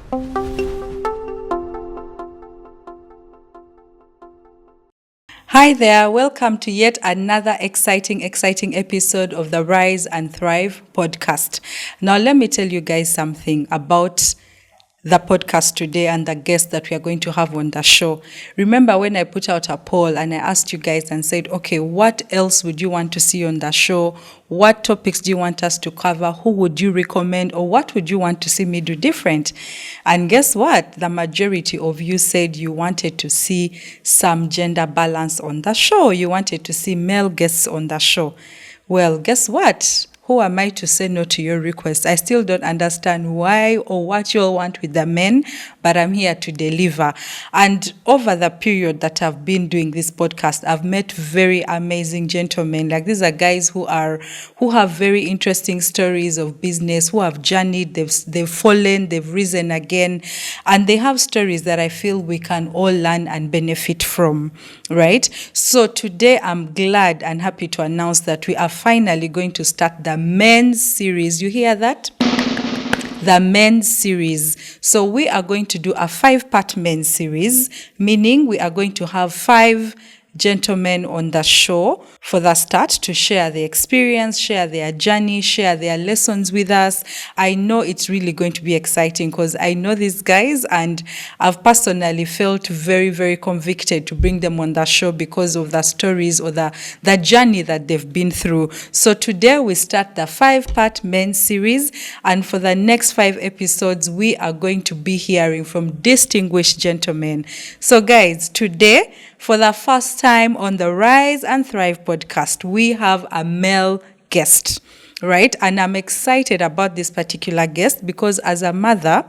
Hi there, welcome to yet another exciting episode of the Rise and Thrive podcast. Now, let me tell you guys something about the podcast today and the guest that we are going to have on the show. Remember when I put out a poll and I asked you guys and said, okay, what else would you want to see on the show? What topics do you want us to cover? Who would you recommend? Or what would you want to see me do different? And guess what? The majority of you said you wanted to see some gender balance on the show. You wanted to see male guests on the show. Well, guess what? Who am I to say no to your request? I still don't understand why or what you all want with the men, but I'm here to deliver. And over the period that I've been doing this podcast, I've met very amazing gentlemen. Like, these are guys who have very interesting stories of business, who have journeyed, they've fallen, they've risen again, and they have stories that I feel we can all learn and benefit from, right? So today I'm glad and happy to announce that we are finally going to start the men's series. You hear that? The men's series. So we are going to do a 5-part men's series, meaning we are going to have 5 gentlemen on the show for the start to share their experience, share their journey, share their lessons with us. I know it's really going to be exciting because I know these guys and I've personally felt very, very convicted to bring them on the show because of the stories or the journey that they've been through. So today we start the 5-part men's series, and for the next 5 episodes we are going to be hearing from distinguished gentlemen. So guys, today, for the first time on the Rise and Thrive podcast, we have a male guest, right? And I'm excited about this particular guest because as a mother,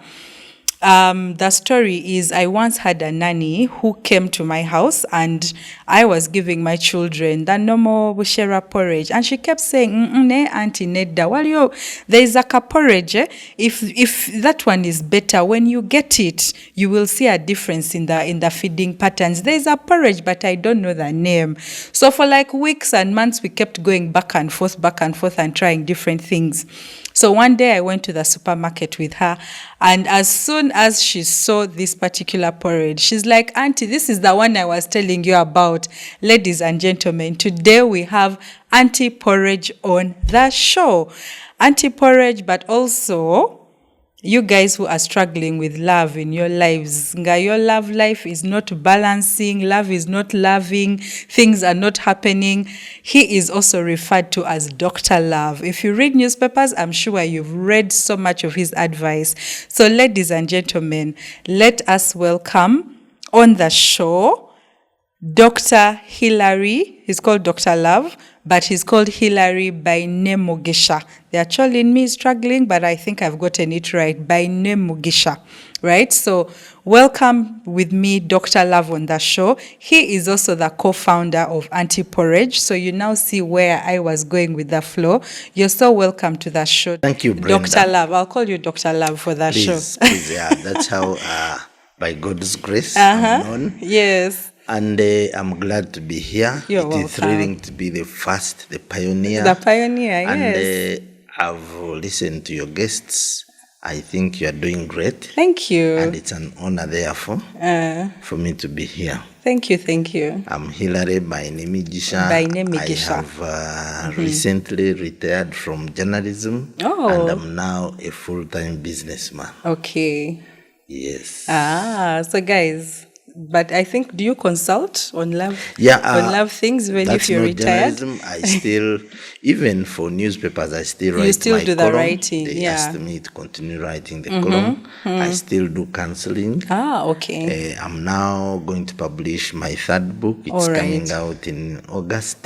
the story is I once had a nanny who came to my house and I was giving my children the normal bushera porridge, and she kept saying, Auntie Nedda, well, there is a porridge. If that one is better, when you get it, you will see a difference in the feeding patterns. There is a porridge, but I don't know the name. So for like weeks and months, we kept going back and forth and trying different things. So one day I went to the supermarket with her, and as soon as she saw this particular porridge, she's like, Auntie, this is the one I was telling you about. Ladies and gentlemen, today we have Auntie Porridge on the show. Auntie Porridge, but also you guys who are struggling with love in your lives. Your love life is not balancing, love is not loving, things are not happening. He is also referred to as Dr. Love. If you read newspapers, I'm sure you've read so much of his advice. So ladies and gentlemen, let us welcome on the show Dr. Hillary. He's called Dr. Love, but he's called Hillary Bainemigisha. The actual in me is struggling, but I think I've gotten it right. Bainemigisha, right? So welcome with me, Dr. Love, on the show. He is also the co-founder of Auntie Porridge. So you now see where I was going with the flow. You're so welcome to the show. Thank you, Brenda. Dr. Love. I'll call you Dr. Love for the show. Please, yeah. That's how, by God's grace, I'm known. Yes. And I'm glad to be here. You're welcome. It is thrilling to be the first, the pioneer. The pioneer, yes. And I've listened to your guests. I think you are doing great. Thank you. And it's an honor, therefore, for me to be here. Thank you. I'm Hillary Bainemigisha. I have recently retired from journalism. Oh. And I'm now a full-time businessman. Okay. Yes. So guys, but I think, do you consult on love? Yeah, on love things when if you're retired? Journalism. I still, even for newspapers, I still write. You still my do column. the writing. They asked me to continue writing the column. I still do counseling. Okay. I'm now going to publish my 3rd book. It's coming out in August.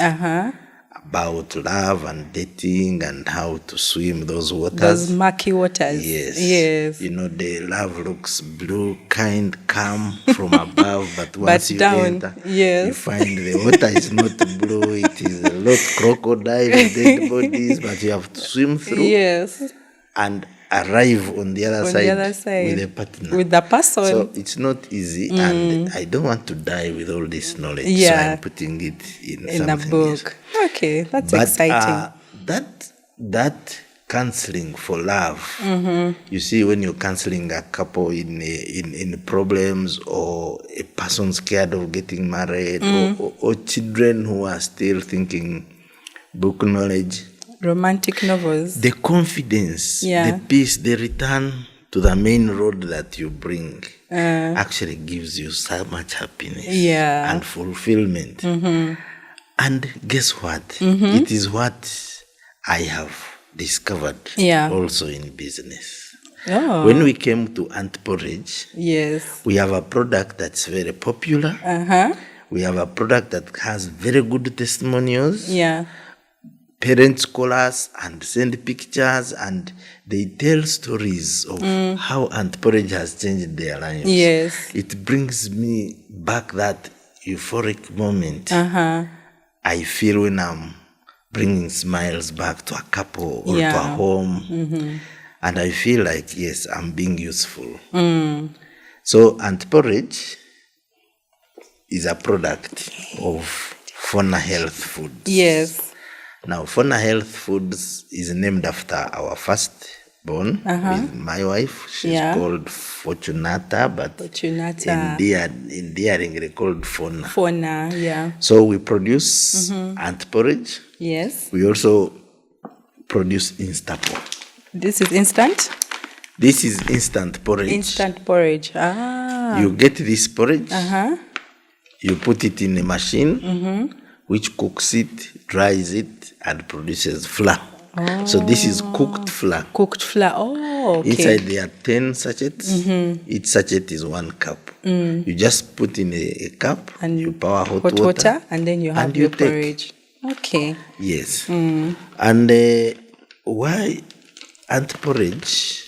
About love and dating and how to swim those waters. Those murky waters. Yes. You know, the love looks blue, kind, calm from above, but once you enter, you find the water is not blue. It is a lot of crocodile, dead bodies, but you have to swim through. Yes. And arrive on the other side with a partner. With the person. So it's not easy, and I don't want to die with all this knowledge. So I'm putting it in a book. Okay, that's exciting. That counseling for love. You see, when you're counseling a couple in problems, or a person scared of getting married, or children who are still thinking book knowledge, romantic novels, the confidence, the peace, the return to the main road that you bring actually gives you so much happiness and fulfillment. And guess what? It is what I have discovered also in business. When we came to Aunt Porridge, we have a product that's very popular. We have a product that has very good testimonials. Parents call us and send pictures, and they tell stories of how Aunt Porridge has changed their lives. It brings me back that euphoric moment I feel when I'm bringing smiles back to a couple or to a home. And I feel like, yes, I'm being useful. So Aunt Porridge is a product of Fauna Health Foods. Now, Fauna Health Foods is named after our firstborn with my wife. She's called Fortunata, but endearingly called Fauna. So we produce Aunt Porridge. We also produce Instapor. This is instant? This is instant porridge. Instant porridge. You get this porridge, you put it in a machine, which cooks it, dries it, and produces flour. So this is cooked flour. Cooked flour. Inside there are 10 sachets. Each sachet is 1 cup. You just put in a cup, and you pour hot water, and then you have your porridge. Yes. And why Aunt Porridge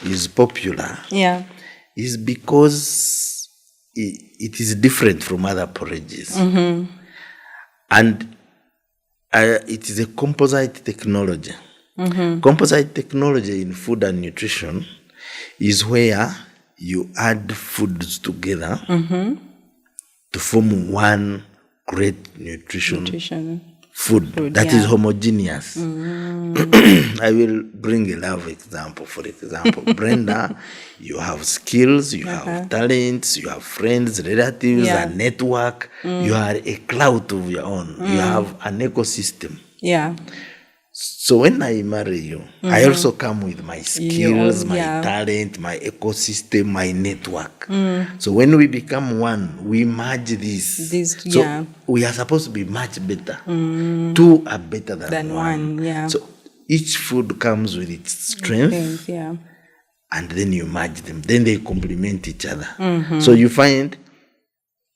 is popular is because it is different from other porridges. And it is a composite technology. Composite technology in food and nutrition is where you add foods together to form one great nutrition food that is homogeneous. I will bring a love example. For example, Brenda, you have skills, you have talents, you have friends, relatives, a network. You are a cloud of your own. You have an ecosystem. So when I marry you, I also come with my skills, my talent, my ecosystem, my network. So when we become one, we merge this. So we are supposed to be much better. Two are better than one. So each food comes with its strength, and then you merge them. Then they complement each other. So you find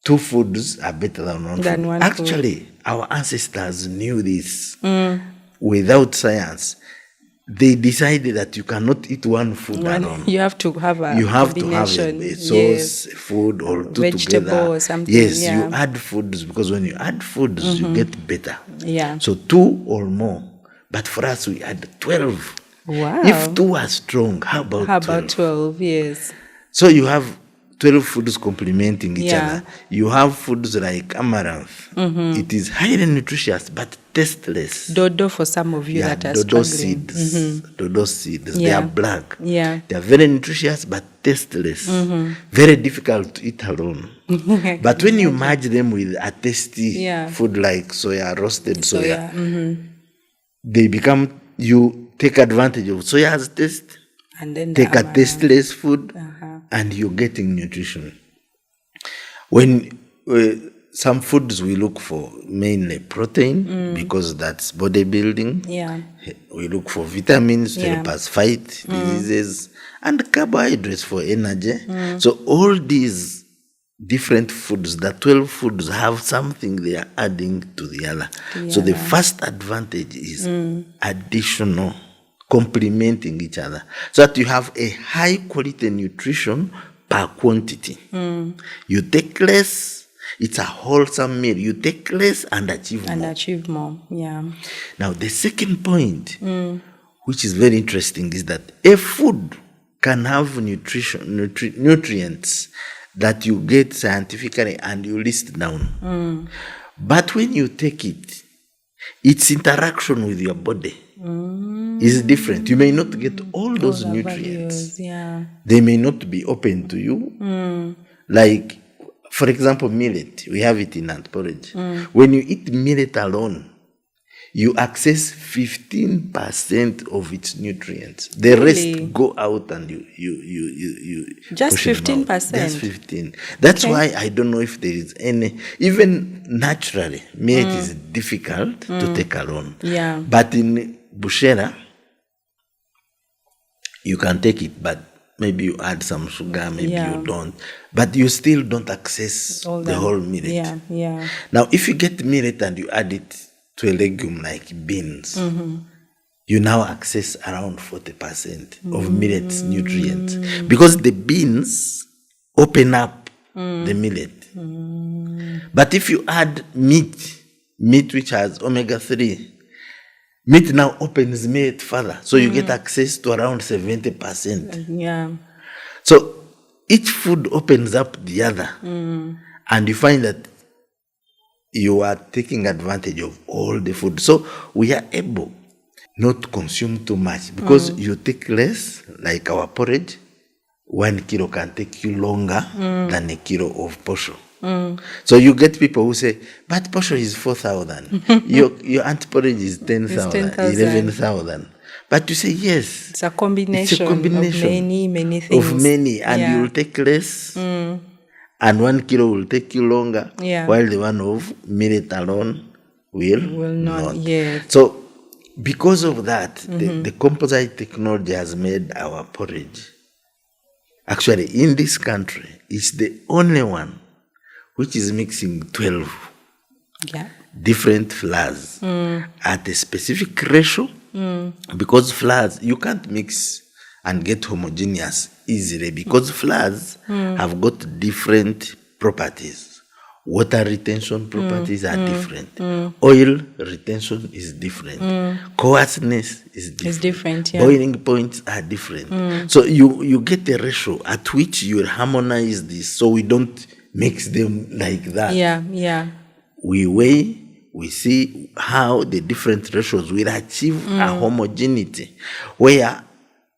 two foods are better than one food. Actually, our ancestors knew this. Without science, they decided that you cannot eat one food alone. You have to have a a sauce, food, or two vegetable together. Or something. You add foods, because when you add foods, you get better. So 2 or more. But for us, we add 12. Wow. If 2 are strong, how about 12? Yes. So you have 12 foods complementing each other. You have foods like amaranth. It is highly nutritious but tasteless. Dodo for some of you that are struggling. Dodo seeds. They are black. They are very nutritious but tasteless. Very difficult to eat alone. But when you merge them with a tasty food like soya, roasted soya, they become, you take advantage of soya's taste, and then take a tasteless food, and you're getting nutrition. When some foods we look for mainly protein, because that's bodybuilding. We look for vitamins to help us fight diseases, and carbohydrates for energy. So all these different foods, the 12 foods, have something they are adding to the other. So the first advantage is additional, complementing each other, so that you have a high quality nutrition per quantity. You take less, it's a wholesome meal. You take less and achieve more. Now the second point, which is very interesting, is that a food can have nutrients that you get scientifically and you list down. But when you take it, its interaction with your body is different. You may not get all those nutrients. Values, they may not be open to you. Like, for example, millet. We have it in Aunt Porridge. When you eat millet alone, you access 15% of its nutrients. The rest go out and you just 15%. Just 15. That's why I don't know if there is any. Even naturally, millet is difficult to take alone. Yeah. But in bushera, you can take it, but maybe you add some sugar, maybe you don't. But you still don't access the whole millet. Yeah. Now, if you get millet and you add it to a legume like beans, you now access around 40% of millet's nutrients. Because the beans open up the millet. But if you add meat which has omega-3, meat now opens millet further. So you get access to around 70%. Yeah. So each food opens up the other. And you find that you are taking advantage of all the food. So we are able not to consume too much because you take less, like our porridge. 1 kilo can take you longer than a kilo of posho. So you get people who say, but posho is 4,000. your Aunt Porridge is 10,000, 11,000. But you say, yes. It's a combination of many things. Of many, and you will take less. And 1 kilo will take you longer, while the one of millet alone will not. Yes. So, because of that, the composite technology has made our porridge. Actually, in this country, it's the only one which is mixing 12 different flours at a specific ratio. Because flours, you can't mix and get homogeneous easily because flours have got different properties. Water retention properties are different. Oil retention is different. Coarseness is different. Boiling points are different. So you get a ratio at which you will harmonize this so we don't mix them like that. Yeah. We weigh, we see how the different ratios will achieve a homogeneity where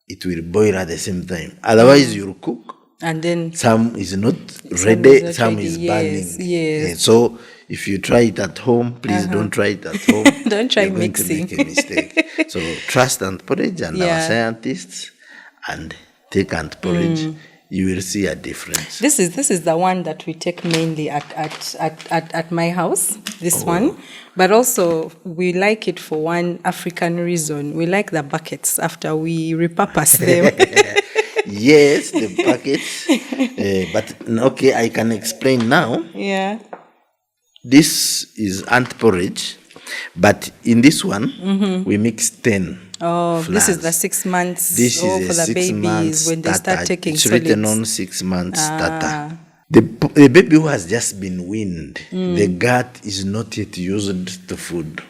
it will boil at the same time. Otherwise, you'll cook. And then some is not ready, some is burning. Yes. So if you try it at home, please don't try it at home. Don't try You're mixing. Going to make a mistake. So trust Aunt Porridge and our scientists and take Aunt Porridge. You will see a difference. This is the one that we take mainly at my house, this one. But also we like it for one African reason. We like the buckets after we repurpose them. Yes, the buckets. But okay, I can explain now. Yeah. This is Aunt Porridge, but in this one, we mix 10. Oh, flours. This is the 6 months. This is for the babies when they start taking it's solids. written on 6 months starter. The baby who has just been weaned, the gut is not yet used to food.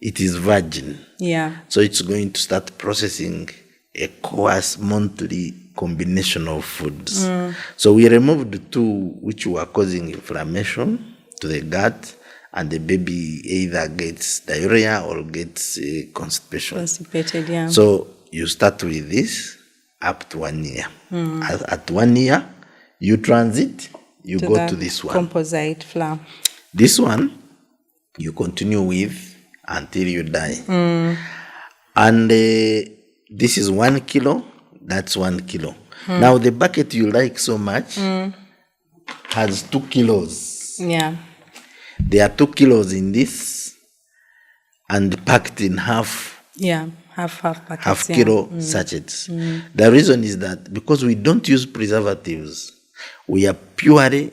It is virgin. Yeah. So it's going to start processing a coarse monthly combination of foods. So we removed 2 which were causing inflammation to the gut, and the baby either gets diarrhea or gets constipation. Constipated, yeah. So you start with this up to 1 year. At 1 year, you transit, you go to this one. Composite flour. This one, you continue with until you die. And this is 1 kilo, that's 1 kilo. Now the bucket you like so much has 2 kilos. Yeah. There are 2 kilos in this and packed in half. Yeah, half packets. Half kilo sachets. The reason is that because we don't use preservatives, we are purely,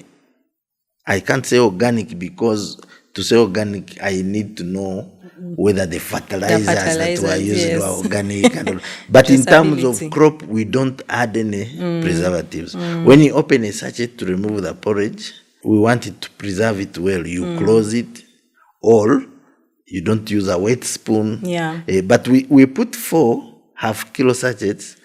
I can't say organic because to say organic, I need to know whether the fertilizers that were used were organic. And all. But in terms of crop, we don't add any preservatives. When you open a sachet to remove the porridge, we want it to preserve it well. You close it, or you don't use a wet spoon. Yeah. But we put 4 half kilo sachets,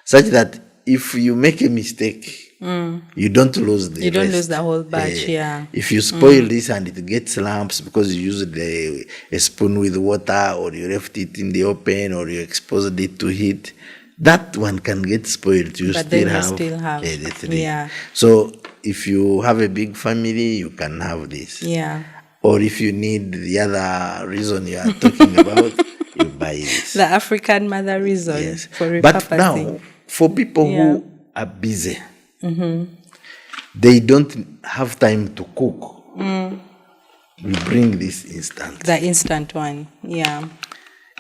such that if you make a mistake, You don't lose the You don't rest. lose the whole batch, yeah. If you spoil this and it gets lumps because you used a spoon with water, or you left it in the open, or you exposed it to heat, that one can get spoiled. You But still then you have, still have, the three. yeah. So if you have a big family, you can have this. Yeah. Or if you need the other reason you are talking about, you buy this. The African mother reason, Yes. for repurposing. But now, for people who are busy, they don't have time to cook. We bring this instant. The instant one, yeah.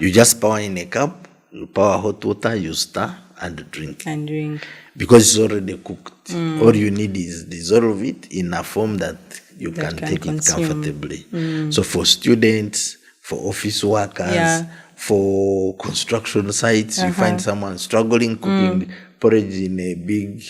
You just pour in a cup, you pour hot water, you stir and drink. And drink. Because it's already cooked. All you need is dissolve it in a form that you can take consume. it comfortably. So for students, for office workers, for construction sites, you find someone struggling cooking porridge in a big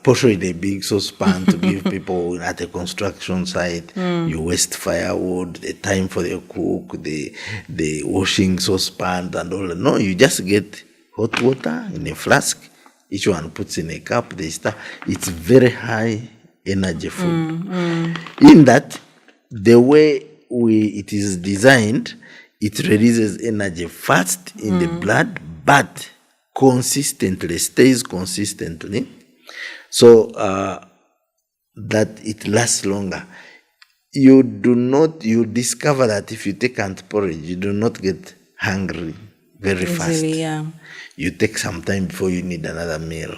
portion in a big saucepan to give people at a construction site. You waste firewood, the time for the cook, the washing saucepan and all. No, you just get hot water in a flask. Each one puts in a cup. They start. It's very high energy food. In that, the way it is designed, it releases energy fast in the blood, but stays consistently. So that it lasts longer. You discover that if you take Aunt Porridge, you do not get hungry very fast. Yeah. You take some time before you need another meal.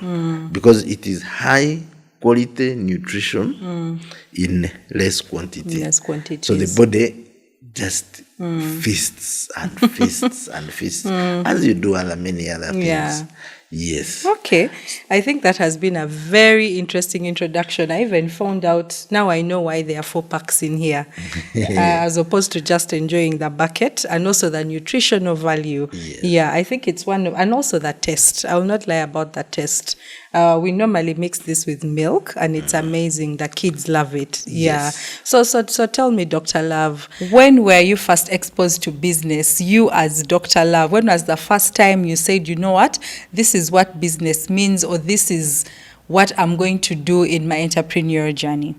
Because it is high quality nutrition in less quantity. So the body just feasts and feasts and feasts, as you do many other things. Yeah. Yes. Okay. I think that has been a very interesting introduction. I even found out, now I know why there are 4 packs in here, as opposed to just enjoying the bucket, and also the nutritional value. Yes. Yeah, I think it's and also the taste. I will not lie about the taste. We normally mix this with milk, and it's amazing. The kids love it. Yeah. Yes. So tell me, Dr. Love, when were you first exposed to business? You as Dr. Love, when was the first time you said, you know what, this is what business means, or this is what I'm going to do in my entrepreneurial journey?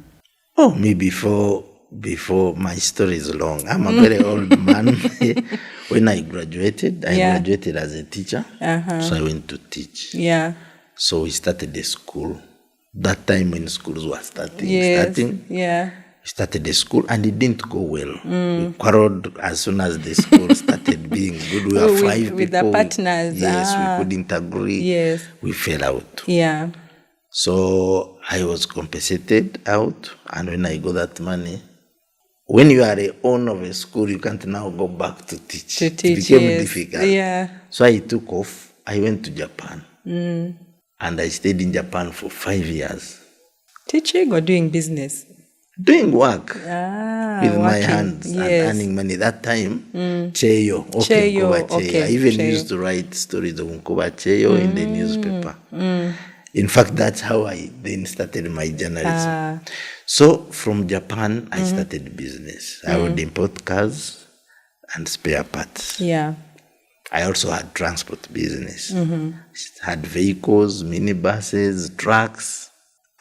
Oh, maybe before my story is long. I'm a very old man. When I graduated, I graduated as a teacher. So I went to teach. Yeah. So we started a school. That time when schools were starting. Yeah. We started a school and it didn't go well. We quarreled as soon as the school started being good. We were 5 people. With the partners. Yes, we couldn't agree. Yes. We fell out. Yeah. So I was compensated out, and when I got that money, when you are the owner of a school, you can't now go back to teach. It became difficult. Yeah. So I took off. I went to Japan. And I stayed in Japan for 5 years. Teaching or doing business? Doing work with my hands and earning money. That time, Cheyo. I even used to write stories of Nkoba Cheyo in the newspaper. In fact, that's how I then started my journalism. So from Japan, I started business. I would import cars and spare parts. Yeah. I also had transport business. Had vehicles, minibuses, trucks.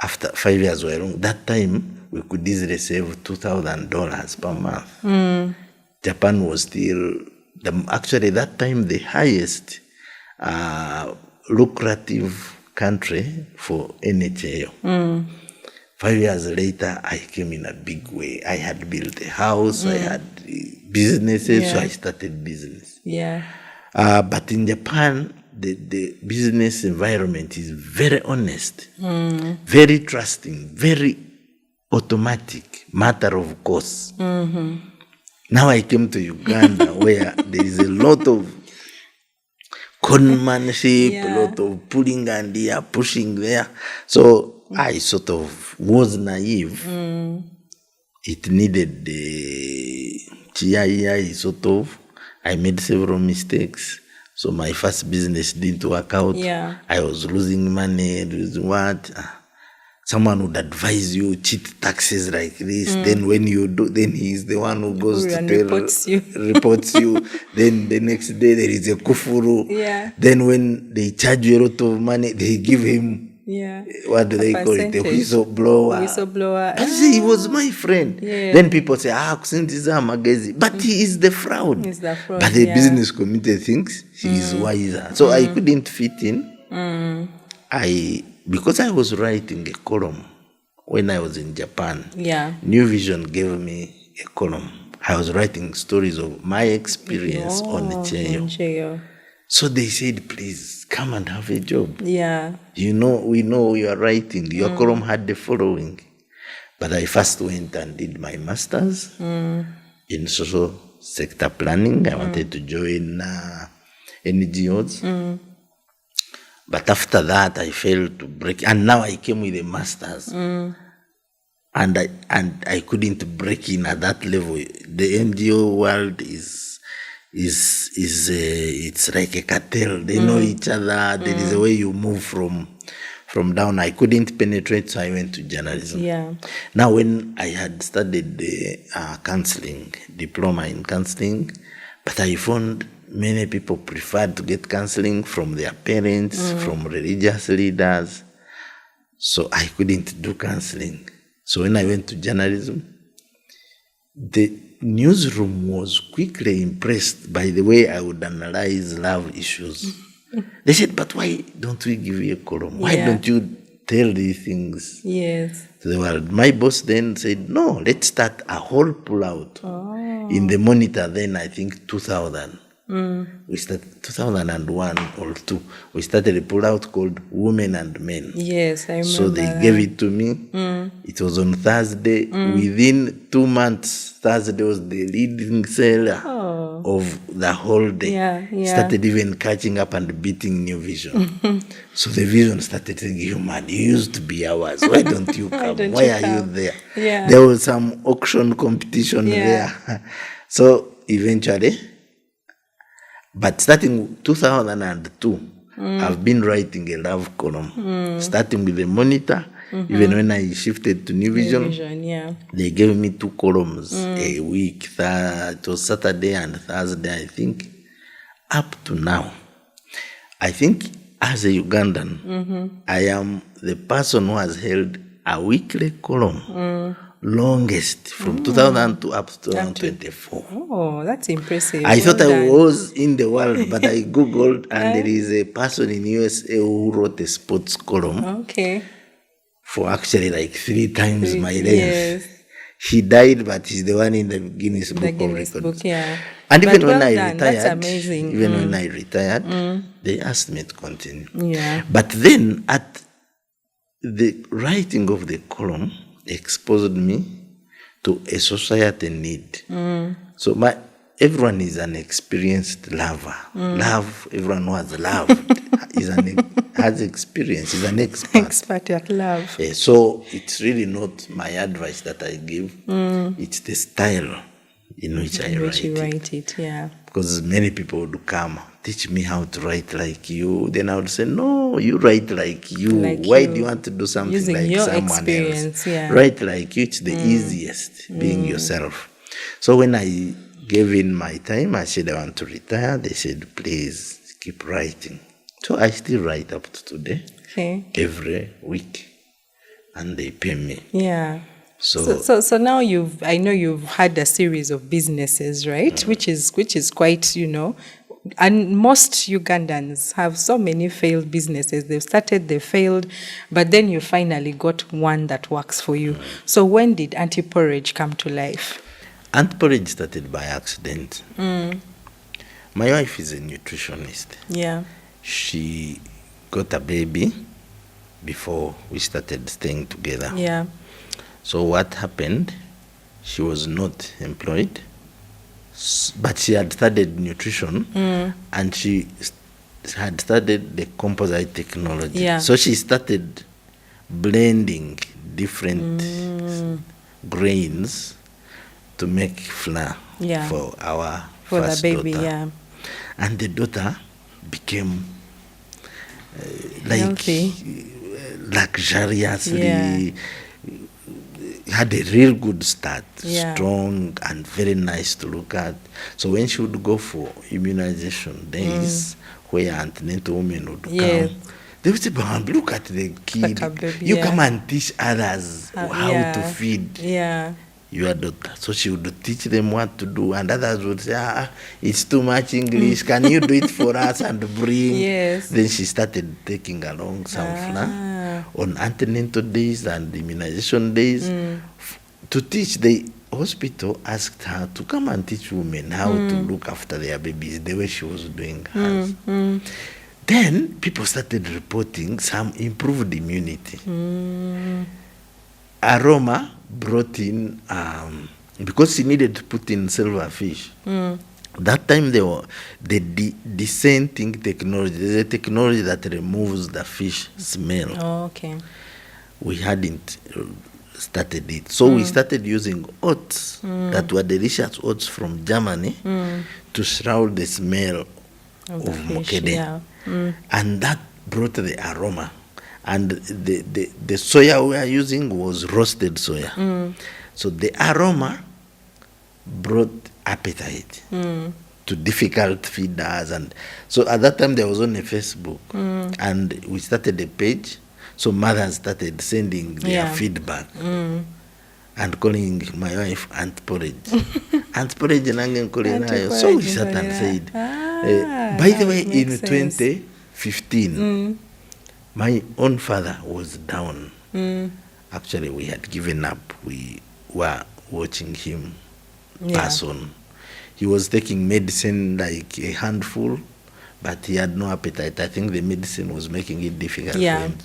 After 5 years were long. That time, we could easily save $2,000 per month. Japan was still, actually that time, the highest lucrative country for NHAO. 5 years later, I came in a big way. I had built a house, I had businesses, so I started business. Yeah. But in Japan, the business environment is very honest, very trusting, very automatic, matter of course. Now I came to Uganda where there is a lot of conmanship, a lot of pulling and here, pushing there. So I sort of was naive. It needed the GII sort of. I made several mistakes. So my first business didn't work out. Yeah. I was losing money, losing what? Someone would advise you, cheat taxes like this. Then when you do, then he's the one who goes to pay, reports you. Then the next day there is a kufuru. Yeah. Then when they charge you a lot of money, they give him Yeah. What do they call it? A whistleblower. Whistleblower. But he was my friend. Yeah. Then people say, magazine. But he is the fraud. He's the fraud. But the business community thinks he is wiser. So I couldn't fit in. Because I was writing a column when I was in Japan. Yeah. New Vision gave me a column. I was writing stories of my experience on the Cheyo. So they said, please come and have a job. Yeah. We know you are writing. Your column had the following. But I first went and did my master's in social sector planning. I wanted to join NGOs. But after that, I failed to break. And now I came with a master's. And I couldn't break in at that level. The NGO world it's like a cartel. They know each other. There is a way you move from down. I couldn't penetrate, so I went to journalism. Yeah. Now, when I had studied the counseling, diploma in counseling, but I found many people preferred to get counseling from their parents, from religious leaders. So I couldn't do counseling. So when I went to journalism, the newsroom was quickly impressed by the way I would analyze love issues. They said, but why don't we give you a column? Why don't you tell these things to the world? My boss then said, no, let's start a whole pull-out. In the Monitor then, I think 2000. We started 2001 or 2. We started a pull-out called Women and Men. Yes, I remember. So they gave it to me. It was on Thursday. Within 2 months, Thursday was the leading seller of the whole day. Started even catching up and beating New Vision. So the Vision started saying, you man, you used to be ours. Why don't you come? Why are you there? There was some auction competition there. So eventually, but starting 2002, I've been writing a love column. Starting with the Monitor, even when I shifted to New Vision, they gave me 2 columns a week. It was Saturday and Thursday, I think. Up to now, I think as a Ugandan, I am the person who has held a weekly column. Longest from 2002 up to 2024. Oh, that's impressive. I thought I was in the world, but I Googled and there is a person in USA who wrote a sports column. For actually like 3 times my length. He died, but he's the one in the Guinness Book of Records. And even when I retired, when I retired, they asked me to continue. But then at the writing of the column, exposed me to a society need. So everyone is an experienced lover. Everyone who has loved has experience, is an expert. Expert at love. So it's really not my advice that I give. It's the style in which I write it. Because many people would come, teach me how to write like you. Then I would say, no, you write like you. Why do you want to do something using like your someone experience, else? Write like you. It's the easiest, being yourself. So when I gave in my time, I said I want to retire. They said, please keep writing. So I still write up to today, every week. And they pay me. So now I know you've had a series of businesses, right? Which is quite, and most Ugandans have so many failed businesses. They've started, they failed, but then you finally got one that works for you. So when did Aunt Porridge come to life? Aunt Porridge started by accident. My wife is a nutritionist. She got a baby before we started staying together. So what happened, she was not employed, but she had studied nutrition and she had studied the composite technology. So she started blending different grains to make flour for our first the baby, daughter. And the daughter became luxuriously, had a real good start, strong and very nice to look at. So when she would go for immunization days, where antenatal women would come, They would say, "But look at the kid. Like a baby, You yeah. come and teach others how to feed your daughter." So she would teach them what to do, and others would say, "It's too much English. Can you do it for us and bring?" Yes. Then she started taking along some flour on antenatal days and immunization days to teach. The hospital asked her to come and teach women how to look after their babies the way she was doing hers. Then people started reporting some improved immunity. Aroma brought in, because she needed to put in silverfish. That time they were the descenting technology, the technology that removes the fish smell. Oh, okay. We hadn't started it. So we started using oats that were delicious oats from Germany to shroud the smell of mokede. Yeah. And that brought the aroma. And the soya we are using was roasted soya. So the aroma brought appetite to difficult feeders. And so at that time there was only Facebook. And we started a page. So mothers started sending their feedback and calling my wife Aunt Porridge. Aunt Porridge and so we sat and said, by the way, in 2015, my own father was down. Actually, we had given up. We were watching him pass on. He was taking medicine like a handful, but he had no appetite. I think the medicine was making it difficult for him.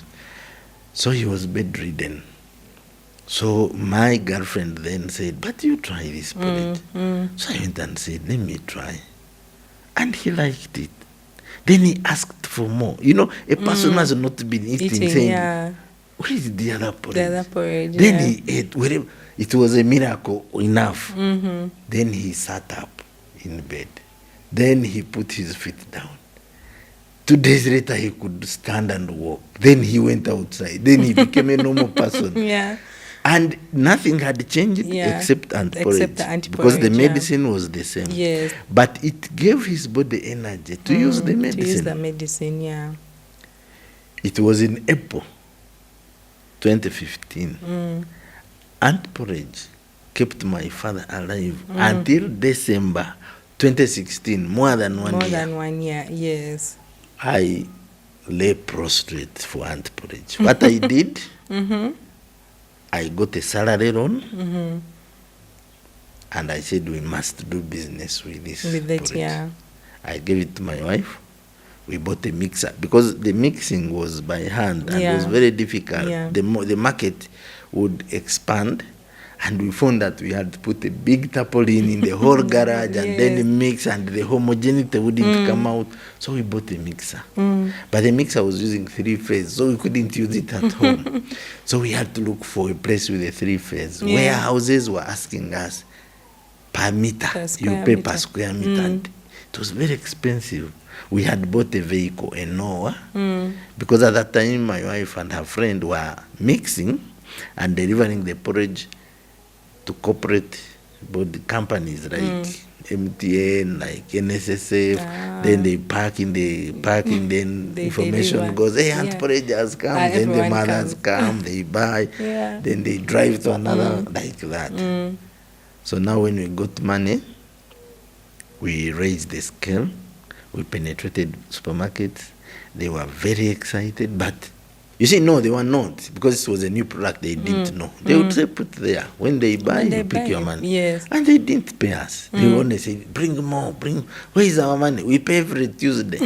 So he was bedridden. So my girlfriend then said, "But you try this porridge." So I went and said, "Let me try." And he liked it. Then he asked for more. You know, a person has not been eating saying, "Where is the other porridge?" The other porridge, then he ate. Wherever. It was a miracle enough. Then he sat up in bed. Then he put his feet down. 2 days later, he could stand and walk. Then he went outside. Then he became a normal person. And nothing had changed except Aunt Porridge. Because the medicine was the same. Yes. But it gave his body energy to use the medicine. To use the medicine, It was in April 2015. Aunt Porridge kept my father alive until December 2016, more than 1 year. More than 1 year, yes. I lay prostrate for Aunt Porridge. What I did, I got a salary loan, and I said we must do business with this porridge. I gave it to my wife. We bought a mixer because the mixing was by hand and it was very difficult. The market would expand, and we found that we had to put a big tarpaulin in the whole garage and then mix, and the homogeneity wouldn't come out. So we bought a mixer. But the mixer was using 3-phase, so we couldn't use it at home. So we had to look for a place with a 3-phase. Warehouses were asking us per meter, you pay per square meter. And it was very expensive. We had bought a vehicle, a Noah, because at that time my wife and her friend were mixing and delivering the porridge to corporate body companies like MTN, like NSSF. Then they park in the parking, then the information goes, "Hey, Aunt Porridge has come." Then the mothers come, they buy, then they drive to another, like that. So now when we got money, we raised the scale, we penetrated supermarkets. They were very excited, but you see, no, they were not, because it was a new product. They didn't know. They would say, "Put there. When they buy, you pick your money." Yes. And they didn't pay us. They only said, "Bring more, bring. Where is our money? We pay every Tuesday."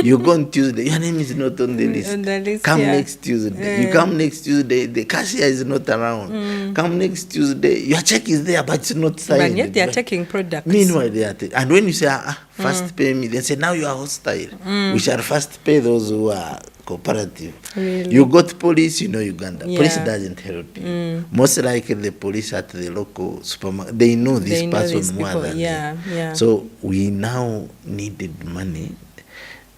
You go on Tuesday, your name is not on the list. Come next Tuesday. You come next Tuesday, the cashier is not around. Come next Tuesday, your check is there, but it's not signed. But yet they are taking products. Meanwhile, they are and when you say, first pay me, they say, "Now you are hostile. We shall first pay those who are cooperative." Really? You got police, you know Uganda. Police doesn't help you. Most likely the police at the local supermarket, they know this person more than you. So we now needed money.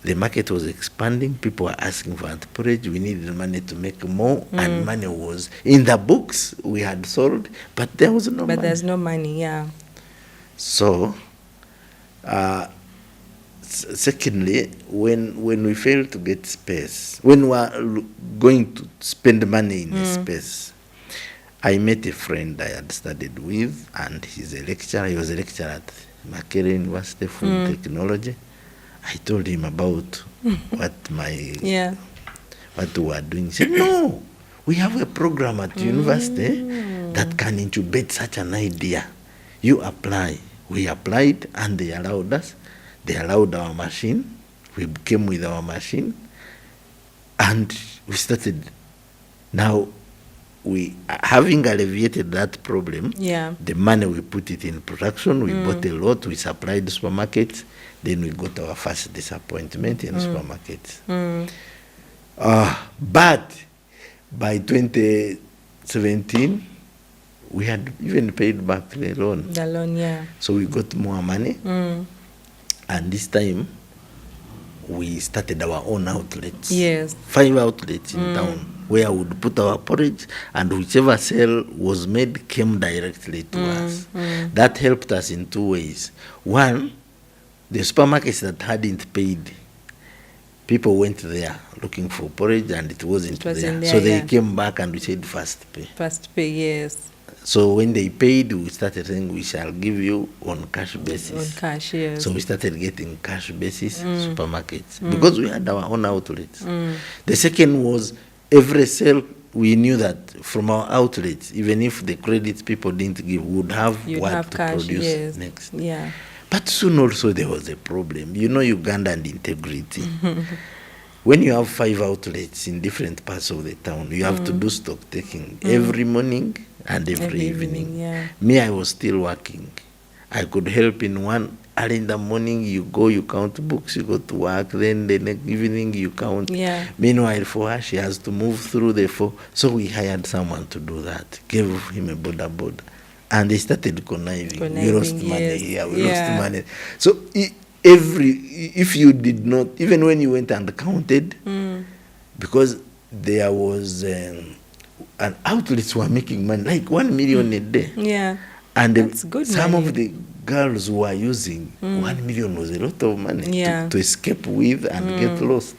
The market was expanding. People were asking for Aunt Porridge. We needed money to make more, and money was in the books we had sold, but there was no money. But there's no money, So secondly, when we fail to get space, when we are going to spend money in a space, I met a friend I had studied with, and he's a lecturer. He was a lecturer at Makerere University, Food Technology. I told him about what what we are doing. He said, no, we have a program at university that can incubate such an idea. You apply. We applied, and they allowed us. They allowed our machine. We came with our machine, and we started. Now, we having alleviated that problem, the money we put it in production, we bought a lot, we supplied the supermarkets, then we got our first disappointment in supermarkets. But by 2017, we had even paid back the loan. The loan, So we got more money, and this time we started our own outlets. 5 outlets in town, where we would put our porridge, and whichever sale was made came directly to us. That helped us in 2 ways. One, the supermarkets that hadn't paid, people went there looking for porridge, and it wasn't there. So they came back, and we said, first pay. First pay, yes. So when they paid, we started saying, we shall give you on cash basis. On cash, yes. So we started getting cash basis supermarkets, because we had our own outlets. The second was, every sale, we knew that from our outlets, even if the credit people didn't give, we would have what to produce next. But soon also there was a problem. You know, Ugandan integrity. When you have 5 outlets in different parts of the town, you have to do stock taking every morning and every evening. Me, I was still working. I could help in one. Early in the morning, you go, you count books, you go to work. Then the next evening, you count. Meanwhile, for her, she has to move through the 4. So we hired someone to do that, gave him a border. And they started conniving. We lost money here, we lost money. So if you did not, even when you went and counted, because there was an outlets were making money, like 1 million a day. And that's good some money. Of the girls who were using 1 million was a lot of money to escape with and get lost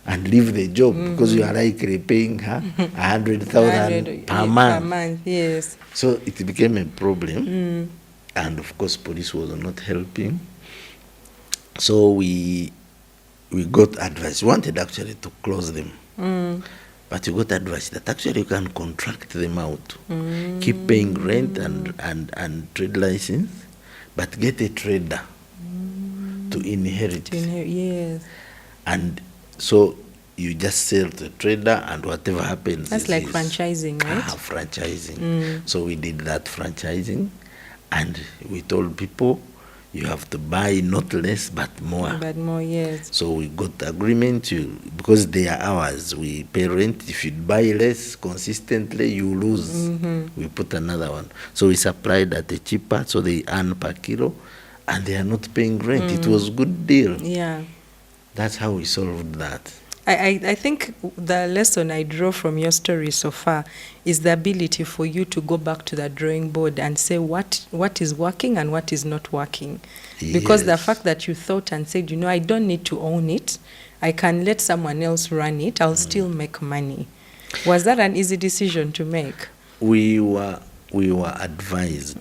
and leave the job, because you are likely paying her 100,000 per month. So it became a problem, and of course police was not helping. So we got advice. We wanted actually to close them, but you got advice that actually you can contract them out, keep paying rent and trade license, but get a trader to inherit. And so you just sell to a trader, and whatever happens. That's like franchising, right? Franchising. So we did that franchising, and we told people, you have to buy not less but more. So we got agreement, because they are ours. We pay rent. If you buy less consistently, you lose. We put another one. So we supplied at a cheaper, so they earn per kilo, and they are not paying rent. It was a good deal. That's how we solved that. I think the lesson I draw from your story so far is the ability for you to go back to the drawing board and say what is working and what is not working. Because the fact that you thought and said, I don't need to own it, I can let someone else run it, I'll still make money. Was that an easy decision to make? We were advised.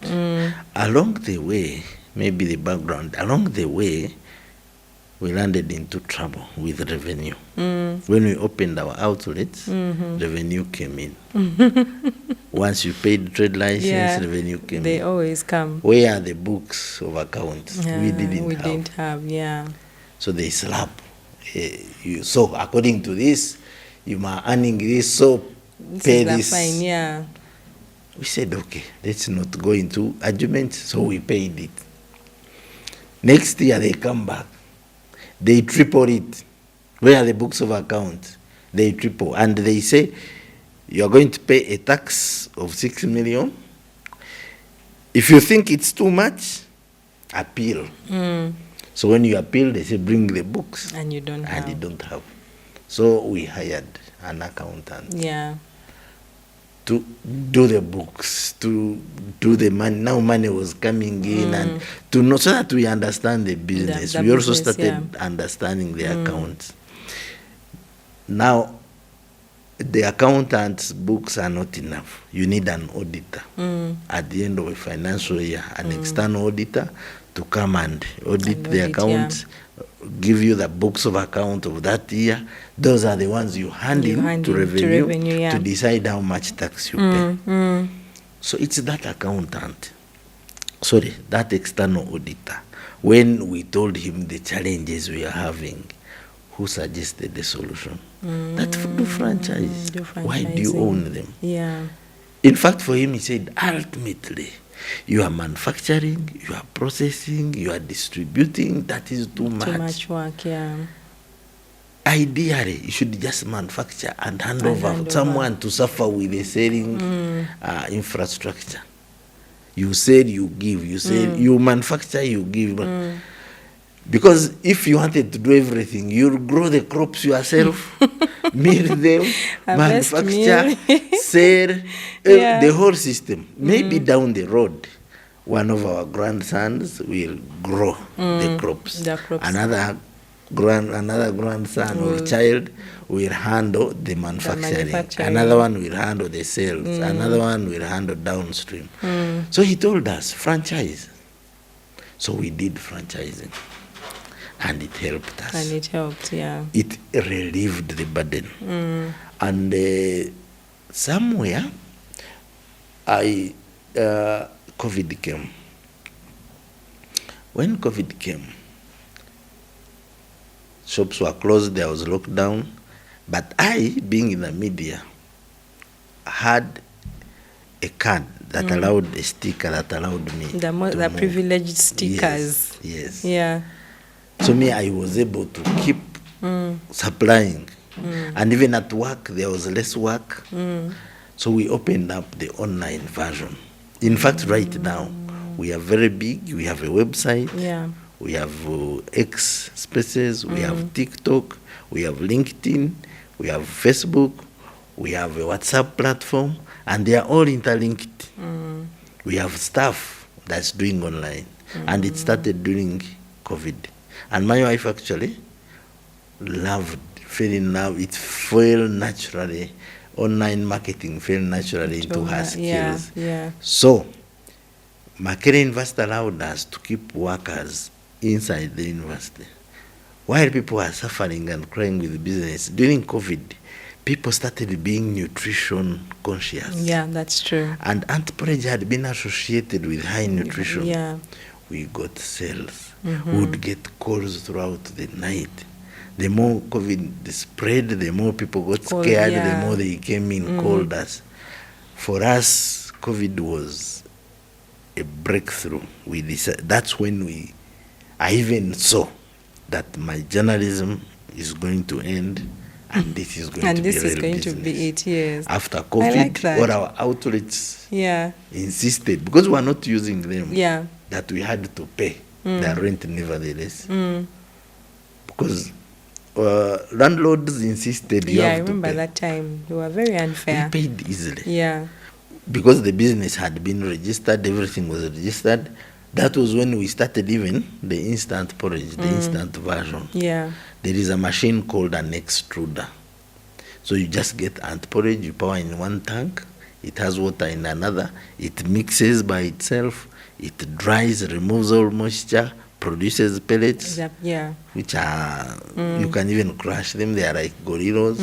Along the way, maybe the background, along the way, we landed into trouble with revenue. When we opened our outlets, revenue came in. Once you paid trade license, revenue came in. They always come. Where are the books of accounts? We didn't have. So they slap. So according to this, you are earning this, so pay this. Fine, We said, okay, let's not go into argument, so we paid it. Next year they come back. They triple it. Where are the books of accounts? They triple. And they say, you're going to pay a tax of 6 million. If you think it's too much, appeal. So when you appeal, they say, bring the books. And you don't have. And you don't have. And you don't have. So we hired an accountant. Yeah. to do the books, to do the money. Now money was coming in, and to know, so that we understand the business. We also started understanding the accounts. Now, the accountant's books are not enough. You need an auditor at the end of a financial year, an external auditor to come and audit the accounts, give you the books of account of that year. Those are the ones you hand in to revenue, to decide how much tax you pay. So it's that accountant, that external auditor, when we told him the challenges we are having, who suggested the solution? That do franchise. Why do you own them? Yeah. In fact, for him, he said, ultimately, you are manufacturing, you are processing, you are distributing. That is too much. Too much work, yeah. Ideally, you should just manufacture and hand over someone to suffer with the selling infrastructure. You said you give, you said you manufacture, you give. Because if you wanted to do everything, you'll grow the crops yourself, mill them, manufacture, sell, the whole system. Maybe down the road, one of our grandsons will grow the crops. Another grandson or child will handle the manufacturing. Another one will handle the sales. Another one will handle downstream. So he told us, franchise. So we did franchising. And it helped us. And it helped, yeah. It relieved the burden. And somewhere, COVID came. When COVID came, shops were closed, there was lockdown. But I, being in the media, had a card that allowed a sticker that allowed me the privileged stickers. Yes. Yeah. So me, I was able to keep supplying. And even at work, there was less work. So we opened up the online version. In fact, right now, we are very big. We have a website. Yeah. We have X Spaces. We have TikTok. We have LinkedIn. We have Facebook. We have a WhatsApp platform. And they are all interlinked. We have staff that's doing online. And it started during COVID. And my wife actually fell in love. It fell naturally. Online marketing fell naturally into her skills. Yeah. So, Makerere University allowed us to keep workers inside the university. While people are suffering and crying with business, during COVID, people started being nutrition conscious. Yeah, that's true. And Aunt Porridge had been associated with high nutrition. Yeah. We got sales. We would get calls throughout the night. The more COVID spread, the more people got scared, the more they came in, called us. For us, COVID was a breakthrough. We decided, that's when I even saw that my journalism is going to end, and this is going to be real business. Going to be it, yes. After COVID, all our outlets insisted, because we are not using them, that we had to pay the rent nevertheless. Because landlords insisted you have to pay. I remember that time. They were very unfair. We paid easily. Yeah. Because the business had been registered, everything was registered. That was when we started even the instant porridge, the instant version. Yeah. There is a machine called an extruder. So you just get Aunt Porridge, you pour in one tank, it has water in another, it mixes by itself, it dries, removes all moisture, produces pellets, which are, you can even crush them, they are like gorillas.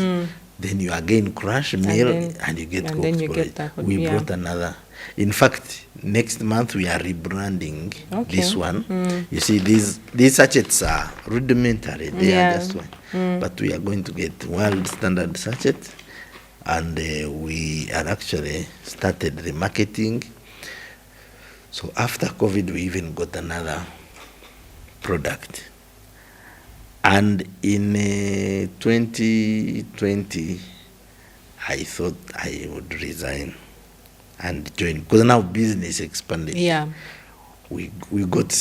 Then you again crush, mill, and you get cooked porridge. We brought another. In fact, next month we are rebranding this one. You see, these sachets are rudimentary. They are just one. But we are going to get world standard sachets. And we are actually started the marketing. So after COVID, we even got another product. And in 2020, I thought I would resign and join, because now business expanded. Yeah. we got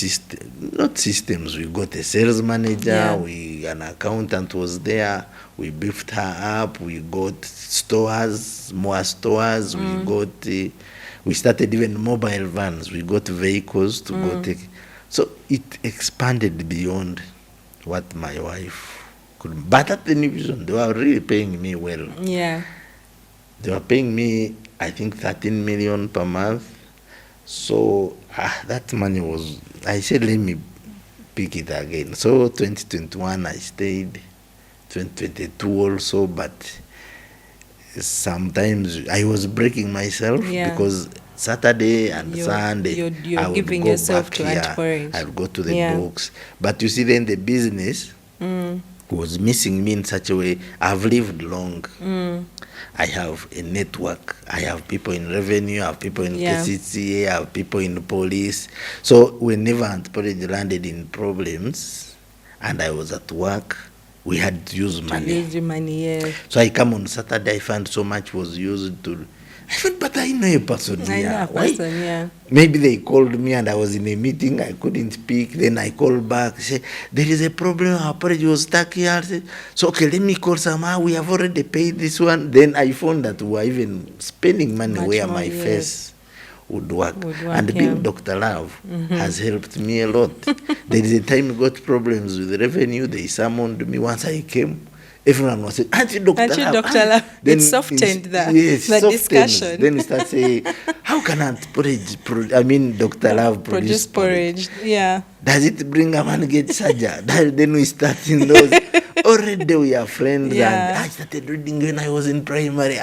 not systems. We got a sales manager. An accountant was there. We beefed her up. We got stores, more stores. We started even mobile vans. We got vehicles to go take. So it expanded beyond what my wife could. But at the New Vision, they were really paying me well. Yeah. They were paying me, I think, 13 million per month. So that money was, I said, let me pick it again. So 2021 I stayed, 2022 also, but sometimes I was breaking myself because Saturday and Sunday you're I would giving go yourself back to here. Aunt Porridge. I would go to the books. But you see, then the business was missing me in such a way. I've lived long. I have a network. I have people in revenue, I have people in KCCA, I have people in police. So whenever Aunt Porridge landed in problems and I was at work, we had to use money. So I come on Saturday, I found so much was used to. I said, but I know a person here. Why? Maybe they called me and I was in a meeting, I couldn't speak. Then I called back, say, there is a problem, our porridge was stuck here. I said, so okay, let me call somehow. We have already paid this one. Then I found that we were even spending money where my face would work. And being Dr. Love has helped me a lot. There is a time we got problems with revenue. They summoned me. Once I came, everyone was saying, Auntie Dr. Love. Then it softened the discussion. Then we start saying, how can Aunt Porridge, Dr. Love produce porridge? Yeah. Does it bring a man get surgery? Then we start in those. Already we are friends. And I started reading when I was in primary.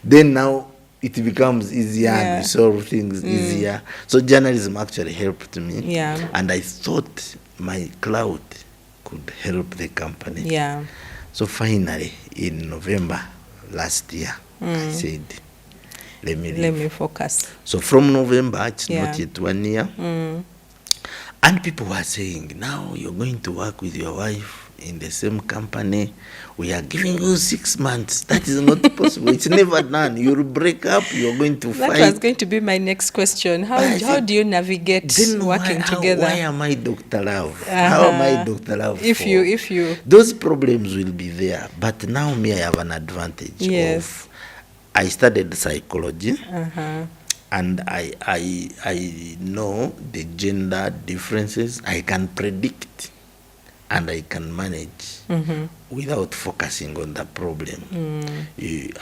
Then now it becomes easier and we solve things easier. So journalism actually helped me. Yeah. And I thought my clout could help the company. Yeah. So finally, in November last year, I said, let me focus. So from November, it's not yet 1 year. And people were saying, now you're going to work with your wife in the same company. We are giving you 6 months. That is not possible. It's never done. You'll break up. You're going to fight. That was going to be my next question. How do you navigate working together? Why am I Dr. Love? How am I Dr. Love? If you those problems will be there. But now me, I have an advantage. Yes. I studied psychology. And I know the gender differences. I can predict and I can manage without focusing on the problem.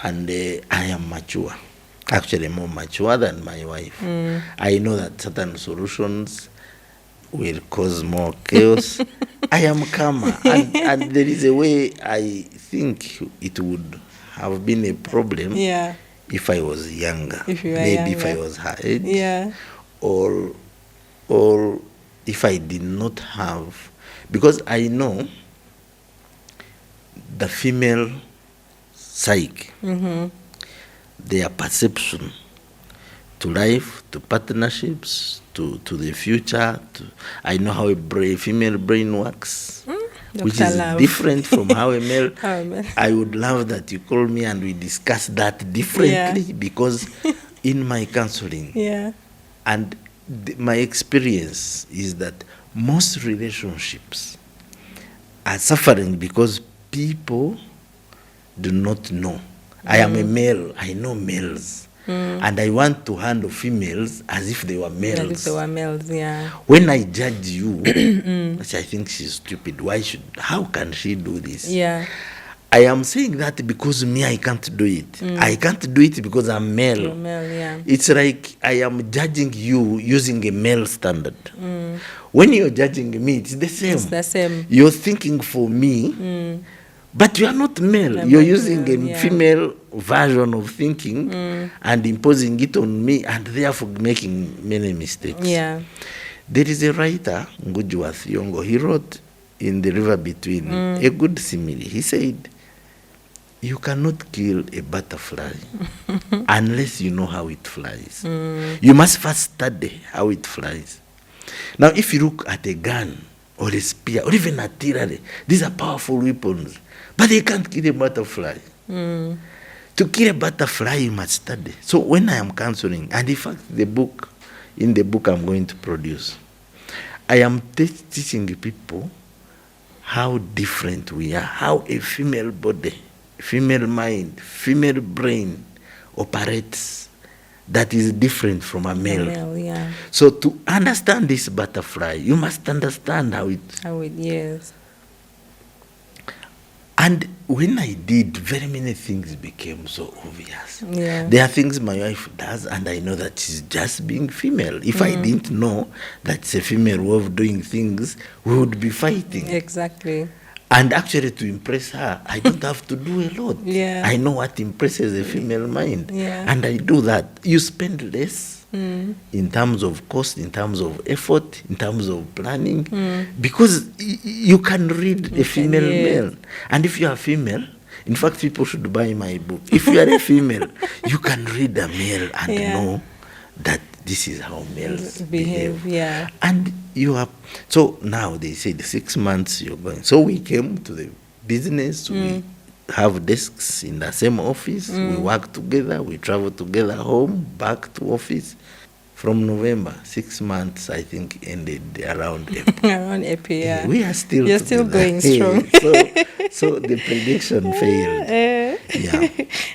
And I am mature, actually more mature than my wife. I know that certain solutions will cause more chaos. I am calmer, and there is a way I think it would have been a problem if I was younger. If I was her age, or if I did not have. Because I know the female psyche, their perception to life, to partnerships, to the future. I know how a female brain works, which is different from how a male. I would love that you call me and we discuss that differently because in my counseling and my experience is that most relationships are suffering because people do not know. I am a male. I know males. And I want to handle females as if they were males. When I judge you, I think she's stupid. How can she do this? I am saying that because me, I can't do it. I can't do it because I'm male. You're male. It's like I am judging you using a male standard. When you're judging me, it's the same. It's the same. You're thinking for me, but you are not male. You're using a female version of thinking and imposing it on me and therefore making many mistakes. There is a writer, Ngujwa Thiongo, he wrote in The River Between a good simile. He said, you cannot kill a butterfly unless you know how it flies. You must first study how it flies. Now, if you look at a gun or a spear or even artillery, these are powerful weapons, but they can't kill a butterfly. To kill a butterfly, you must study. So when I am counseling, and in fact, the book in the book I'm going to produce, I am teaching people how different we are, how a female body, female mind, female brain operates that is different from a male. Yeah. So to understand this butterfly, you must understand how it... Yes. And when I did, very many things became so obvious. Yeah. There are things my wife does, and I know that she's just being female. If I didn't know that it's a female way of doing things, we would be fighting. Exactly. And actually, to impress her, I don't have to do a lot. Yeah. I know what impresses a female mind. Yeah. And I do that. You spend less in terms of cost, in terms of effort, in terms of planning, because you can read a female male. And if you are female, in fact, people should buy my book. If you are a female, you can read a male and know that this is how males behave. Yeah. And you are... So now they said 6 months you're going. So we came to the business. We have desks in the same office. We work together. We travel together home, back to office. From November, 6 months, I think, ended around April. Around April, yeah. We are still You're together. still going strong. So the prediction failed. Yeah.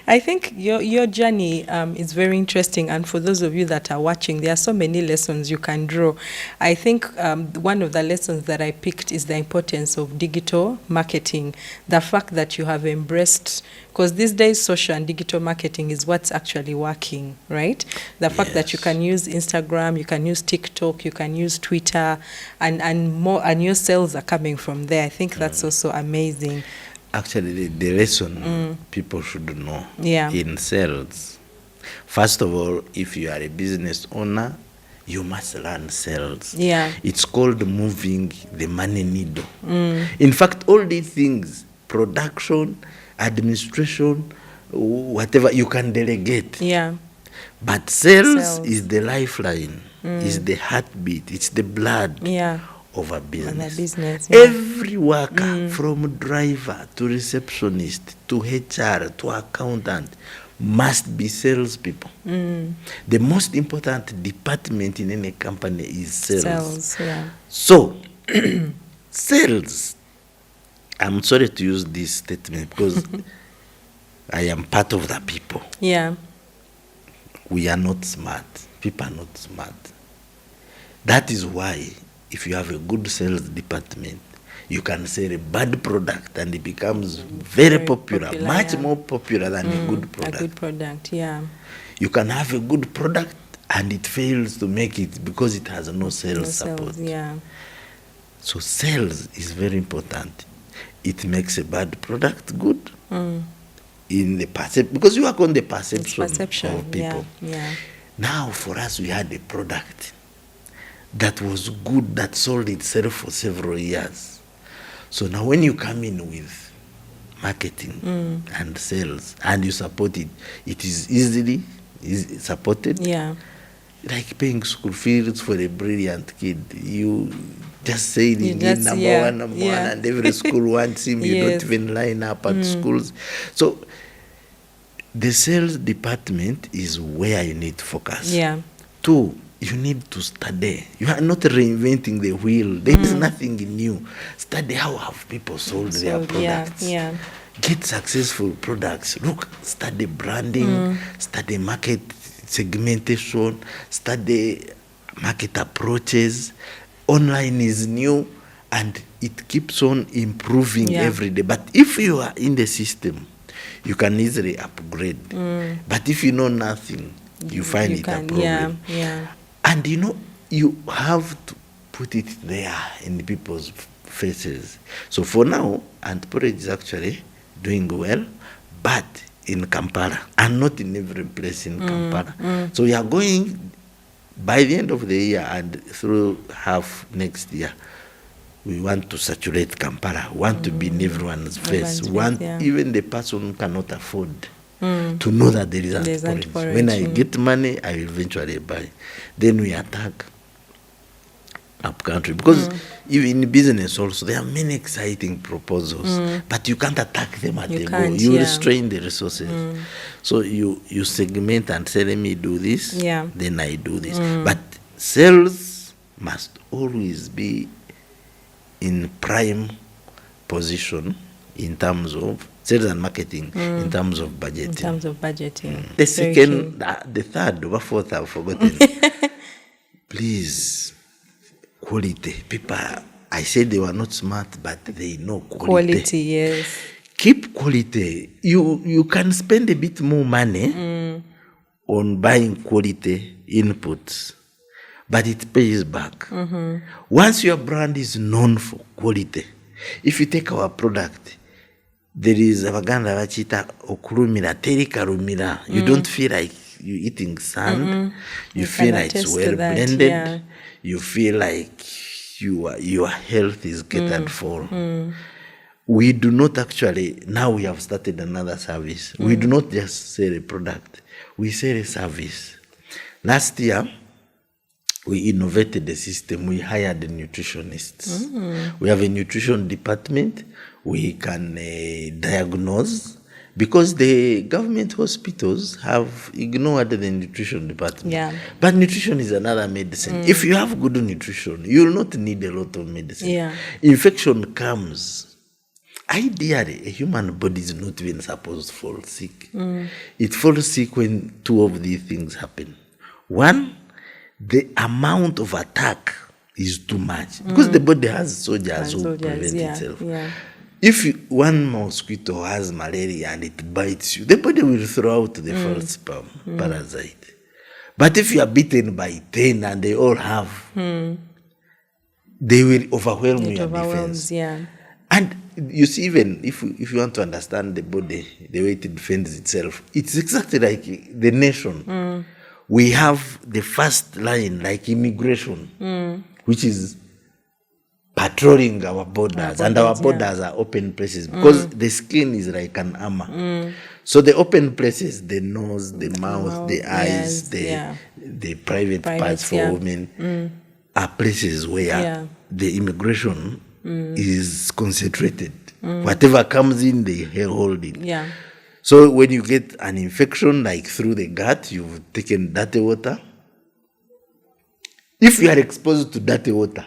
I think your journey is very interesting, and for those of you that are watching, there are so many lessons you can draw. I think one of the lessons that I picked is the importance of digital marketing, the fact that you have embraced, because these days social and digital marketing is what's actually working, right? The fact that you can use Instagram, you can use TikTok, you can use Twitter, and more, and your sales are coming from there. I think that's also amazing. Actually, the lesson people should know Yeah. in sales. First of all, if you are a business owner, you must learn sales. Yeah. It's called moving the money needle. In fact, all these things, production, administration, whatever, you can delegate. Yeah. But sales is the lifeline, is the heartbeat, it's the blood of a business. Every worker, from driver to receptionist to HR to accountant, must be salespeople. The most important department in any company is sales. So, sales, I'm sorry to use this statement because I am part of the people. Yeah. We are not smart. People are not smart. That is why if you have a good sales department, you can sell a bad product and it becomes very popular, much more popular than a good product. A good product, yeah. You can have a good product and it fails to make it because it has no sales support. Yeah. So sales is very important. It makes a bad product good. In the because you work on the perception of people. Yeah. Now for us, we had a product that was good, that sold itself for several years. So now when you come in with marketing and sales and you support it, it is easily supported. Yeah. Like paying school fees for a brilliant kid. You just say the number one, and every school wants him. You don't even line up at schools. So the sales department is where you need to focus. Yeah. 2, you need to study. You are not reinventing the wheel. There is nothing new. Study how have people sold their products. Yeah. Get successful products. Look, study branding, study market segmentation, study market approaches. Online is new and it keeps on improving every day. But if you are in the system, you can easily upgrade. But if you know nothing, you find it a problem. Yeah. And you have to put it there in people's faces. So for now, Aunt Porridge is actually doing well, but in Kampala, and not in every place in Kampala. So we are going, by the end of the year and through half next year, we want to saturate Kampala. We want to be in everyone's face. Even the person who cannot afford to know that there is Aunt Porridge. When I get money, I will eventually buy. Then we attack up country. Because even in business also, there are many exciting proposals. But you can't attack them at the go. You restrain the resources. So you segment and say, let me do this, then I do this. But sales must always be in prime position in terms of sales and marketing, in terms of budgeting. In terms of budgeting. The second, the third, or fourth, I've forgotten. Please, quality. People, I said they were not smart, but they know quality. Quality, yes. Keep quality. You can spend a bit more money on buying quality inputs, but it pays back. Once your brand is known for quality, if you take our product, there is Abaganda vachita okurumira, terikarumira. You don't feel like you're eating sand. You feel like it's well blended. Yeah. You feel like your health is catered for. We do not actually, now we have started another service. We do not just sell a product. We sell a service. Last year, we innovated the system. We hired nutritionists. We have a nutrition department. We can diagnose, because the government hospitals have ignored the nutrition department. Yeah. But nutrition is another medicine. If you have good nutrition, you will not need a lot of medicine. Yeah. Infection comes. Ideally, a human body is not even supposed to fall sick. It falls sick when two of these things happen. One, the amount of attack is too much, because the body has soldiers who prevent itself. Yeah. If one mosquito has malaria and it bites you, the body will throw out the false parasite. But if you are bitten by 10 and they all have, they will overwhelm your defense. Yeah. And you see, even if you want to understand the body, the way it defends itself, it's exactly like the nation. We have the first line, like immigration, which is patrolling our borders, and our borders are open places, because the skin is like an armor. So the open places, the nose, the mouth, the eyes, the private parts for women, are places where the immigration is concentrated. Whatever comes in, they hold it. Yeah. So when you get an infection, like through the gut, you've taken dirty water. If you are exposed to dirty water,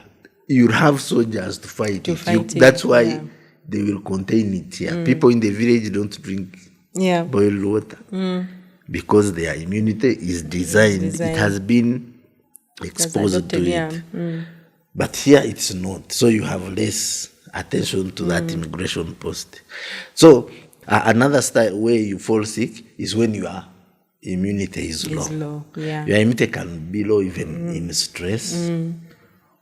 you'll have soldiers to fight it. That's why they will contain it here. People in the village don't drink boiled water because their immunity is designed. It has been exposed to it. But here it's not. So you have less attention to that immigration post. So another way you fall sick is when your immunity is low. Yeah. Your immunity can be low even in stress.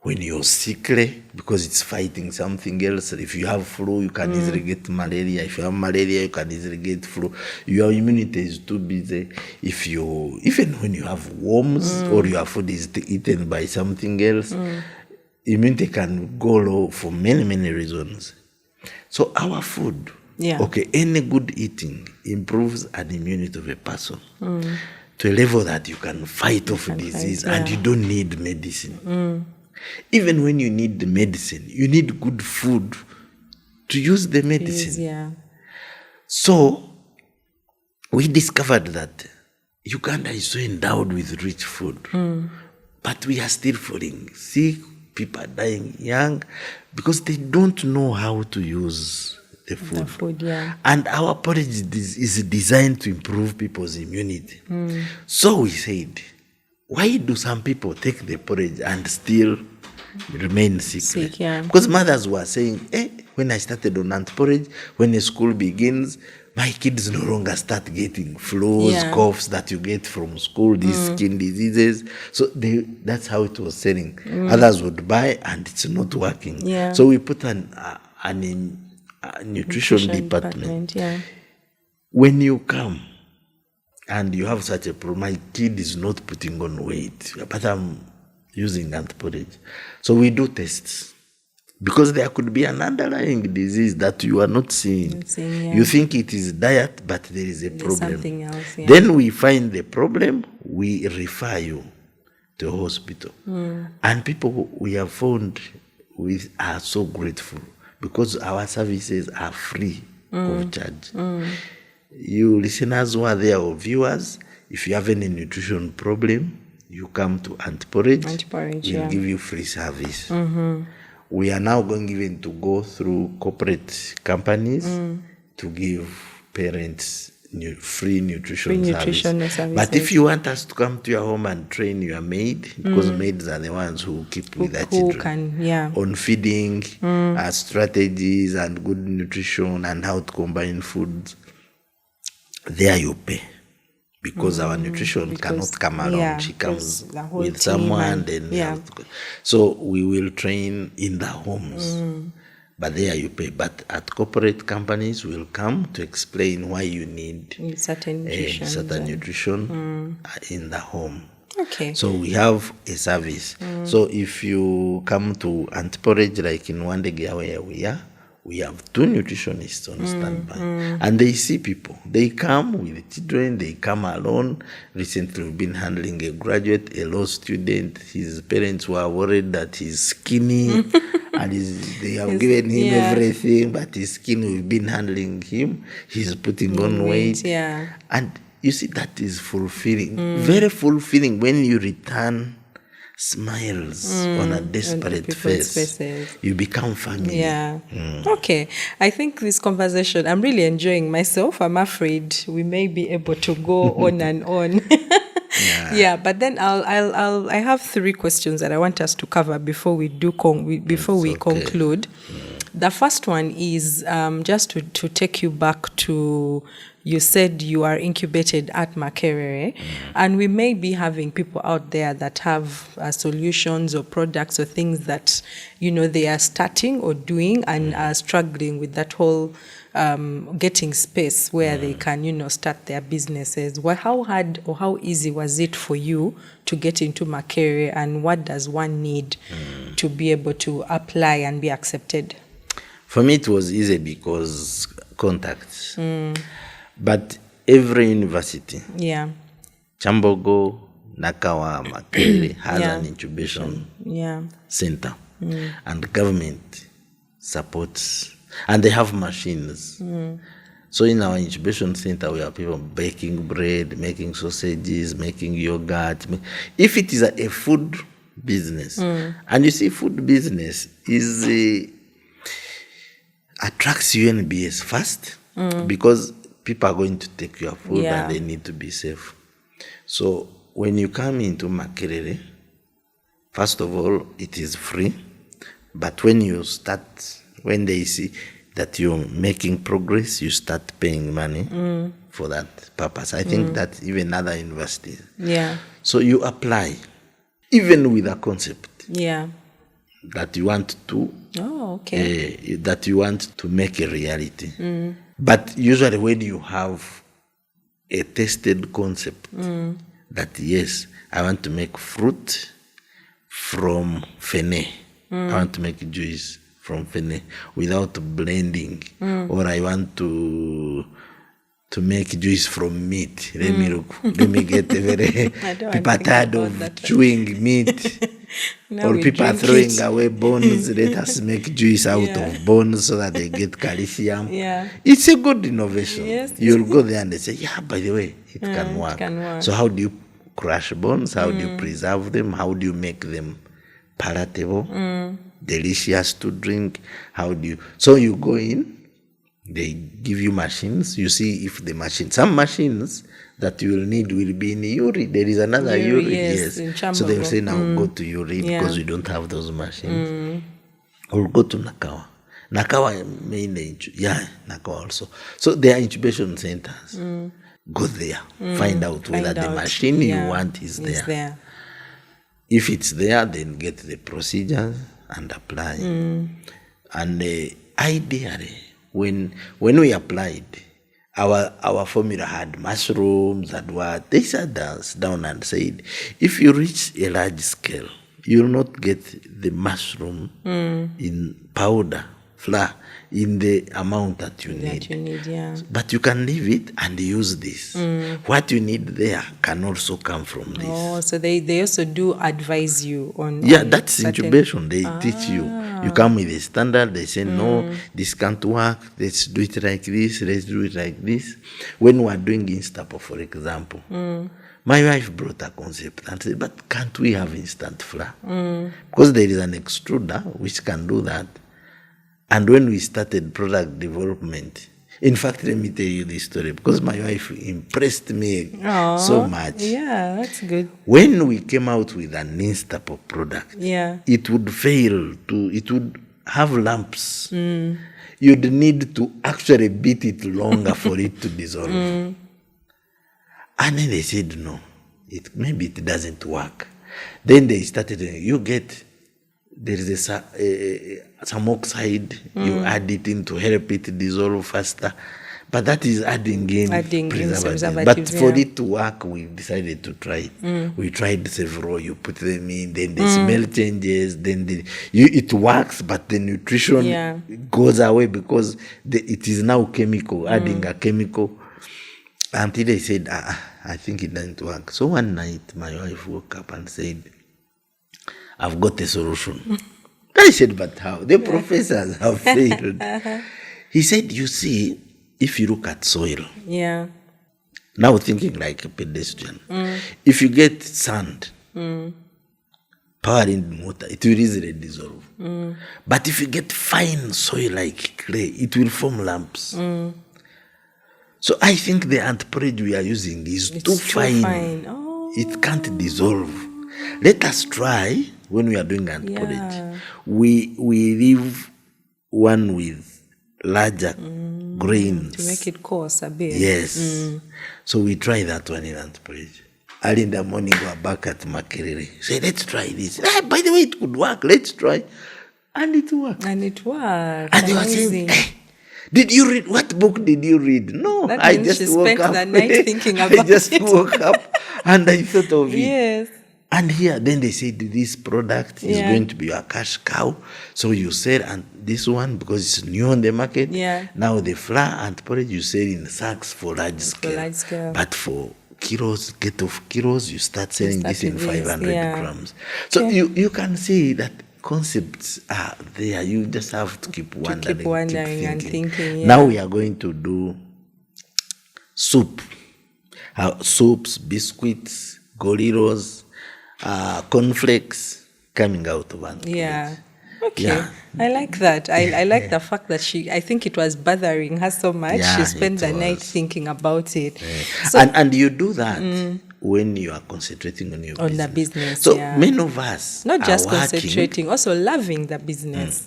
When you're sickly, because it's fighting something else. If you have flu, you can easily get malaria. If you have malaria, you can easily get flu. Your immunity is too busy. Even when you have worms or your food is eaten by something else, immunity can go low for many, many reasons. So our food, any good eating improves an immunity of a person to a level that you can fight off disease and you don't need medicine. Even when you need the medicine, you need good food to use the medicine. So we discovered that Uganda is so endowed with rich food, but we are still falling sick. People are dying young because they don't know how to use the food. And our porridge is designed to improve people's immunity. So we said, why do some people take the porridge and still remain sick? Because mothers were saying, when I started on Aunt Porridge, when the school begins, my kids no longer start getting flus, coughs that you get from school, these skin diseases. So that's how it was selling. Others would buy and it's not working. So we put a nutrition department. When you come and you have such a problem, my kid is not putting on weight, but I'm using Aunt Porridge. So we do tests, because there could be an underlying disease that you are not seeing. You think it is diet, but there is a problem. Something else, Then we find the problem, we refer you to a hospital. And people we have found are so grateful, because our services are free of charge. You listeners who are there, or viewers, if you have any nutrition problem, you come to Aunt Porridge. We'll give you free service. We are now going even to go through corporate companies to give parents free nutrition service. But if you want us to come to your home and train your maid, because maids are the ones who keep with the children on feeding, strategies and good nutrition and how to combine foods, there you pay. Because our nutrition cannot come alone. She comes with someone. So we will train in the homes. But there you pay. But at corporate companies, we'll come to explain why you need certain nutrition in the home. Okay. So we have a service. So if you come to Aunt Porridge, like in Wandegea where we are, we have 2 nutritionists on standby. And they see people. They come with children, they come alone. Recently, we've been handling a graduate, a law student. His parents were worried that he's skinny. And they have given him everything, but he's skinny. We've been handling him. He's putting on weight. And you see, that is fulfilling. Very fulfilling when you return smiles on a desperate face. You become family. Okay. I think this conversation, I'm really enjoying myself. I'm afraid we may be able to go on and on. But then I have 3 questions that I want us to cover before we conclude. The first one is just to take you back to, you said you are incubated at Makerere, and we may be having people out there that have solutions or products or things that, they are starting or doing and are struggling with that whole getting space where they can, start their businesses. How hard or how easy was it for you to get into Makerere, and what does one need to be able to apply and be accepted? For me, it was easy because contacts. But every university, Chambogo, Nakawa, Makerere has an incubation center. And the government supports, and they have machines. So in our incubation center, we have people baking bread, making sausages, making yogurt. If it is a food business, and you see food business is attracts UNBS first, because people are going to take your food and they need to be safe. So when you come into Makerere, first of all, it is free. But when they see that you're making progress, you start paying money for that purpose. I think that even other universities. So you apply, even with a concept that you want to, that you want to make a reality. But usually when you have a tested concept that, yes, I want to make fruit from fene, I want to make juice from fene without blending, or I want to make juice from meat. Let me get a very people are tired of chewing meat. Or people are throwing away bones. Let us make juice out of bones so that they get calcium. It's a good innovation. You'll go there and they say, by the way, it can work. So how do you crush bones? How do you preserve them? How do you make them palatable, delicious to drink? So you go in, they give you machines. You see if the machine, some machines that you will need will be in Uri. There is another Uri, yes. So they will say, now go to Uri because we don't have those machines. Or go to Nakawa. Nakawa mainly, Nakawa also. So there are incubation centers. Go there, find out whether the machine you want is there. If it's there, then get the procedures and apply. And ideally, when we applied, our formula had mushrooms and what. They sat down and said, if you reach a large scale, you will not get the mushroom in powder, flour, in the amount that you need. But you can leave it and use this. What you need there can also come from this. Oh, so they also do advise you on... that's incubation. They teach you. You come with a standard. They say, no, this can't work. Let's do it like this. Let's do it like this. When we are doing Instapo, for example, My wife brought a concept and said, but can't we have instant flour? Because there is an extruder which can do that. And when we started product development, in fact, let me tell you this story, because my wife impressed me so much. Yeah, that's good. When we came out with an Instapop product, it would it would have lumps. You'd need to actually beat it longer for it to dissolve. And then they said, no, maybe it doesn't work. Then they started, there is some oxide, you add it in to help it dissolve faster. But that is adding in preservatives. But for it to work, we decided to try it. We tried several. You put them in, then the smell changes, then it works, but the nutrition goes away because it is now chemical, adding a chemical. Until they said, I think it doesn't work. So one night, my wife woke up and said, I've got a solution. I said, but how? The professors have failed. He said, you see, if you look at soil, now thinking like a pedestrian, if you get sand, power in water, it will easily dissolve. But if you get fine soil like clay, it will form lumps. So I think the Aunt Porridge we are using is too fine. It can't dissolve. Let us try, when we are doing Aunt Porridge, we leave one with larger grains. To make it coarse a bit. Yes. So we try that one in Aunt Porridge. Early in the morning, we are back at Makerere. Say, let's try this. By the way, it could work. Let's try. And it worked. And it worked. And they were saying, did you read? What book did you read? No, that I just woke up. The night thinking about it. I just woke up and I thought of it. Yes. And here, then they said this product is going to be your cash cow. So you sell and this one because it's new on the market. Now the flour and porridge you sell in sacks for large scale. But for kilos, you start selling this in 500 grams. So you can see that concepts are there. You just have to keep wondering, and thinking. Now we are going to do soups, biscuits, gorillas, cornflakes coming out of Aunt Porridge. Okay. I like that. I like the fact that I think it was bothering her so much. She spent the night thinking about it. So, and you do that when you are concentrating on your business. On the business, so many of us not just working, concentrating, also loving the business.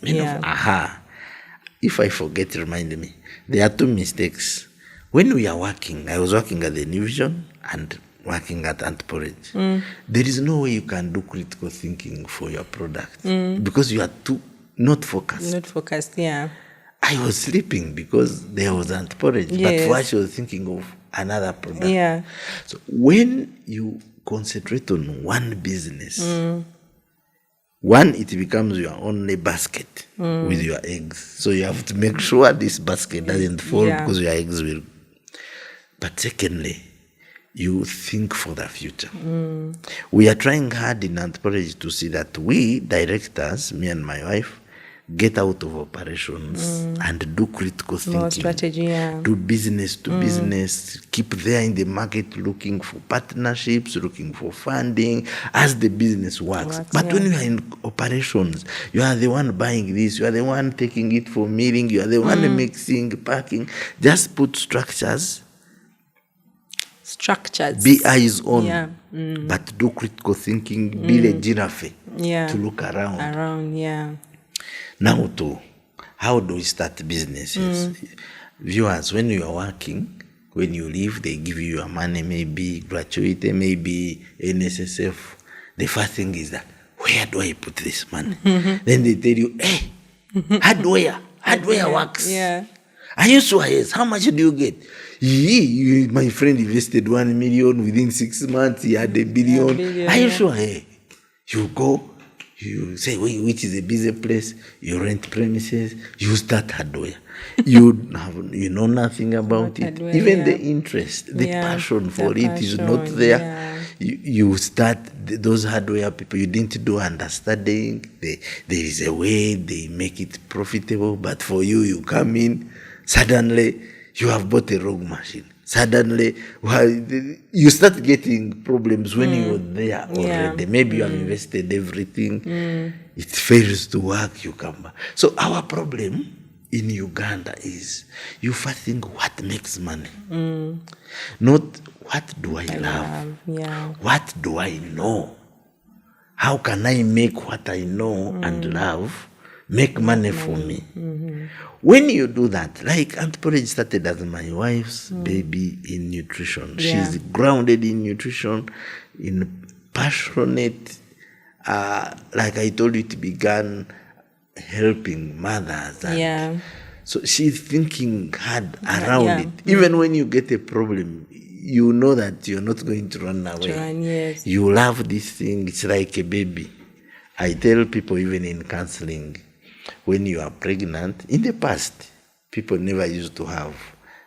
If I forget, remind me. There are two mistakes. When we are working, I was working at the New Vision and working at Aunt Porridge. There is no way you can do critical thinking for your product because you are not focused. Not focused, I was sleeping because there was Aunt Porridge, but for us, she was thinking of another product. So when you concentrate on one business, it becomes your only basket with your eggs. So you have to make sure this basket doesn't fall because your eggs will. But secondly, you think for the future. We are trying hard in Aunt Porridge to see that we directors, me and my wife, get out of operations and do critical thinking. More strategy, do business to business, keep there in the market looking for partnerships, looking for funding as the business works. But when you are in operations, you are the one buying this, you are the one taking it for milling, you are the one mixing, packing. Just put structures. Be eyes on, but do critical thinking, be a giraffe to look around. Now, how do we start businesses? Viewers, when you are working, when you leave, they give you your money, maybe gratuity, maybe NSSF. The first thing is that, where do I put this money? Then they tell you, hey, hardware works. Are you sure? Yes. How much do you get? My friend invested 1 million within 6 months. He had $1 billion. Are you sure? Hey, you go, you say, which is a busy place, you rent premises, you start hardware. You know nothing about it. Hardware, even the interest, the passion for it is not there. You start those hardware people, you didn't do understanding. There is a way they make it profitable, but for you come in, suddenly you have bought a rogue machine. Suddenly, you start getting problems when you're there already. Maybe you have invested everything. It fails to work, you come back. So our problem in Uganda is you first think what makes money. Not what do I love? What do I know? How can I make what I know and love make money for me? When you do that, like Aunt Porridge started as my wife's baby in nutrition. She's grounded in nutrition, in passionate, like I told you, it began helping mothers. And so she's thinking hard around it. Even when you get a problem, you know that you're not going to run away. You love this thing. It's like a baby. I tell people, even in counseling, when you are pregnant, in the past, people never used to have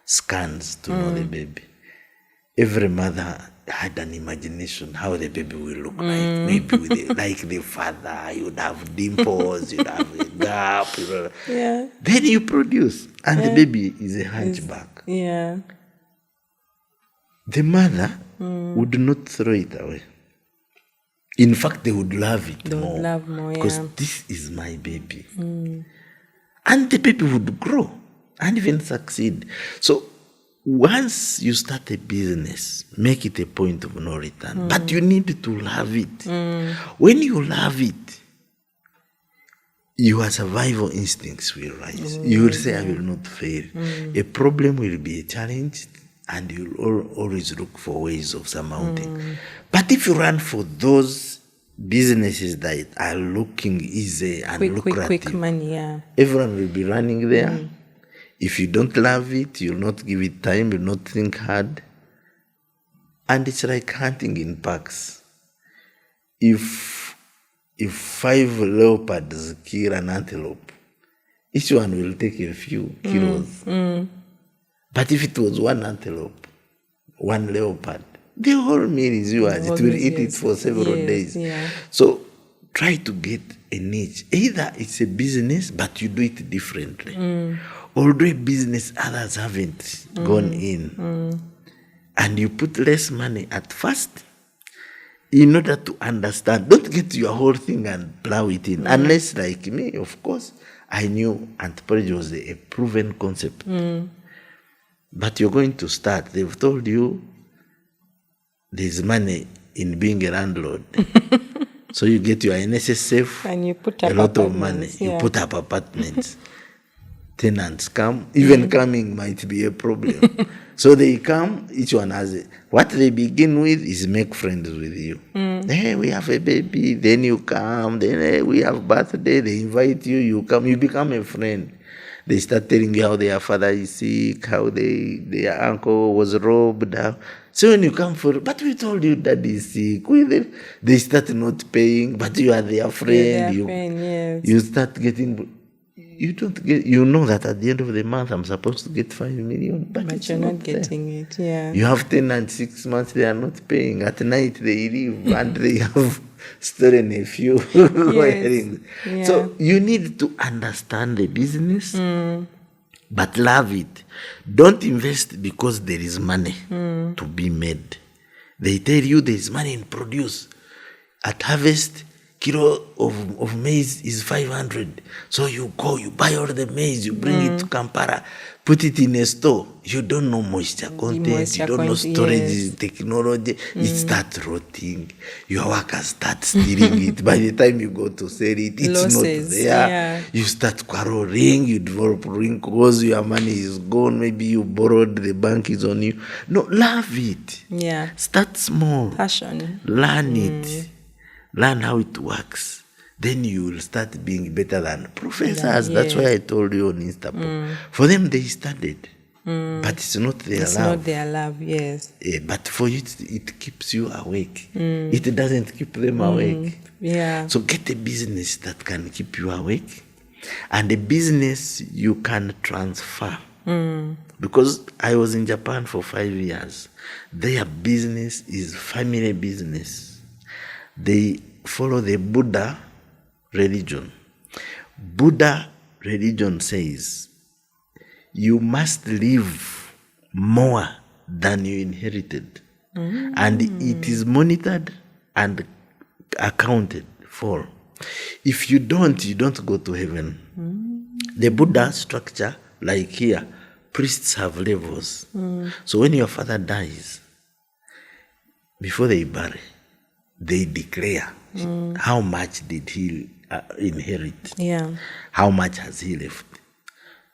scans to know the baby. Every mother had an imagination how the baby will look like. Maybe with like the father, you'd have dimples, you'd have a gap. Then you produce, and the baby is a hunchback. The mother would not throw it away. In fact, they would love it more. Because this is my baby. And the baby would grow and even succeed. So once you start a business, make it a point of no return. But you need to love it. When you love it, your survival instincts will rise. You will say, I will not fail. A problem will be a challenge, and you'll always look for ways of surmounting. But if you run for those businesses that are looking easy and lucrative, quick money, everyone will be running there. If you don't love it, you'll not give it time, you'll not think hard. And it's like hunting in packs. If 5 leopards kill an antelope, each one will take a few kilos. But if it was one antelope, one leopard, the whole meal is yours. It will eat it for several days. So try to get a niche. Either it's a business, but you do it differently. Or do a business others haven't gone in. And you put less money at first in order to understand. Don't get your whole thing and plow it in. Unless, like me, of course, I knew Aunt Porridge was a proven concept. But you're going to start. They've told you there's money in being a landlord. So you get your NSS safe, and you put up a lot of money. You put up apartments. Tenants come. Even coming might be a problem. So they come, each one has it. What they begin with is make friends with you. Hey, we have a baby. Then you come. Then hey, we have birthday. They invite you. You come. You become a friend. They start telling you how their father is sick, how their uncle was robbed. So when you come for, but we told you that is sick. They start not paying, but you are their friend. You start getting, you don't get, you know that at the end of the month I'm supposed to get 5 million, but you're not getting it. You have 10 and 6 months, they are not paying. At night they leave and they have stolen a few weddings. So you need to understand the business, but love it. Don't invest because there is money to be made. They tell you there is money in produce. At harvest, kilo of maize is 500. So you go, you buy all the maize, you bring it to Kampala, put it in a store. You don't know moisture content, you don't know storage technology. It starts rotting. Your workers start stealing it. By the time you go to sell it, it's losses, not there. You start quarreling, you develop wrinkles, your money is gone. Maybe you borrowed, the bank is on you. No, love it. Start small. Passion. Learn it. Learn how it works. Then you will start being better than professors. That's why I told you on Instagram. For them, they studied. But it's not their love. It's not their love, yes. But for you, it keeps you awake. It doesn't keep them awake. So get a business that can keep you awake. And a business you can transfer. Because I was in Japan for 5 years. Their business is family business. They follow the Buddha religion. Buddha religion says you must live more than you inherited. And it is monitored and accounted for. If you don't go to heaven. The Buddha structure, like here, priests have levels. So when your father dies, before they bury, they declare how much did he inherit, how much has he left.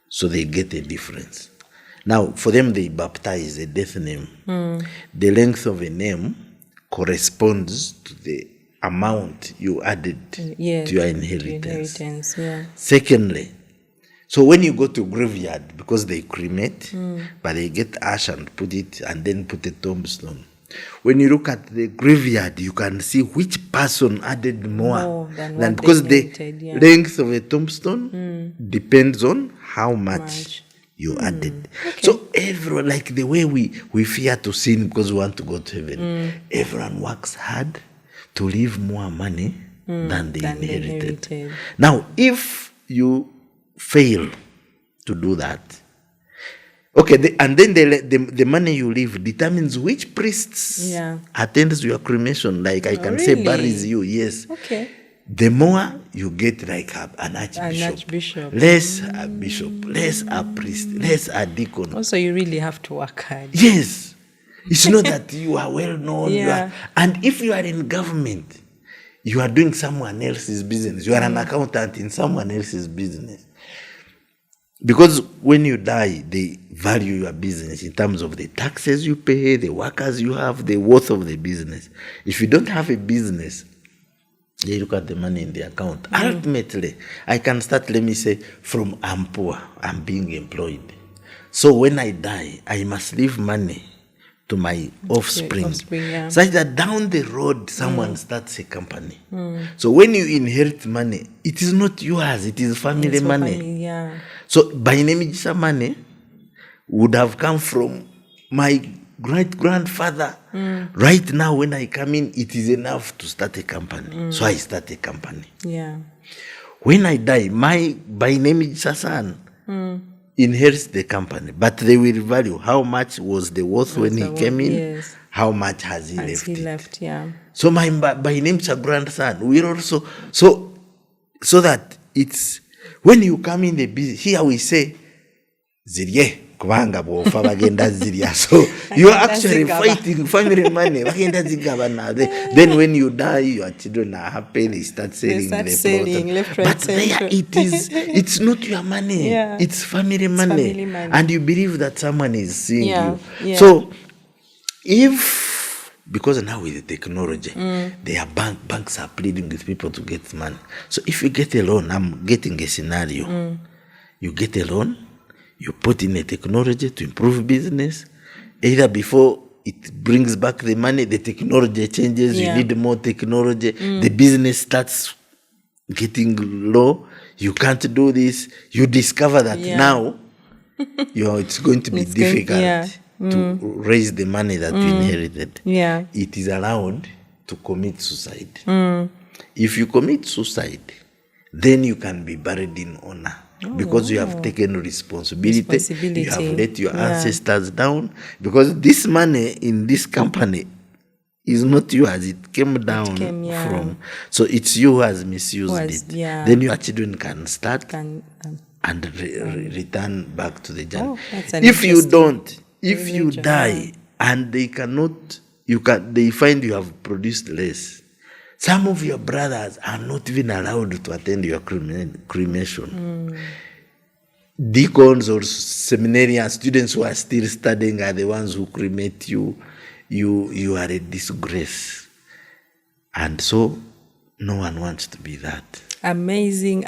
So they get a difference. Now, for them, they baptize a death name. The length of a name corresponds to the amount you added to your inheritance. Secondly, so when you go to graveyard, because they cremate, but they get ash and put it, and then put a tombstone. When you look at the graveyard, you can see which person added more than because the length of a tombstone depends on how much you added. So everyone, like the way we fear to sin because we want to go to heaven, everyone works hard to leave more money than they inherited. Now, if you fail to do that, and then the money you leave determines which priests attends your cremation. Like I can say buries you, yes. The more you get, like an archbishop, less a bishop, less a priest, less a deacon. Also, you really have to work hard. Yes. It's not that you are well known. And if you are in government, you are doing someone else's business. You are an accountant in someone else's business. Because when you die, they value your business in terms of the taxes you pay, the workers you have, the worth of the business. If you don't have a business, they look at the money in the account. Ultimately, I can start, let me say, from I'm poor, I'm being employed. So when I die, I must leave money to my offspring such that down the road, someone starts a company. So when you inherit money, it is not yours, it is family money. So Bainemigisha money would have come from my great-grandfather. Right now, when I come in, it is enough to start a company. So I start a company. When I die, my Bainemigisha son inherits the company, but they will value how much was the worth when he came in, how much has he left. So my Bainemigisha grandson will also, so that it's, when you come in the business, here we say, Zirye, kubanga bofa bagenda zirya. So you are actually fighting family money. Then when you die, your children are happy, they start selling left, right, but there it's not your money, it's family money. And you believe that someone is seeing you. So because now with the technology, banks are pleading with people to get money. So if you get a loan, I'm getting a scenario. You get a loan, you put in a technology to improve business. Either before it brings back the money, the technology changes, you need more technology, the business starts getting low, you can't do this, you discover that now it's going to be difficult to raise the money that you inherited. It is allowed to commit suicide. If you commit suicide, then you can be buried in honor. Because you have taken responsibility. You have let your ancestors down. Because this money in this company is not yours. It came down from. So it's you who has misused it. Then your children can start and return back to the journey. If you don't, if you die and they find you have produced less. Some of your brothers are not even allowed to attend your cremation. Deacons or seminarian students who are still studying are the ones who cremate you. You are a disgrace. And so no one wants to be that. Amazing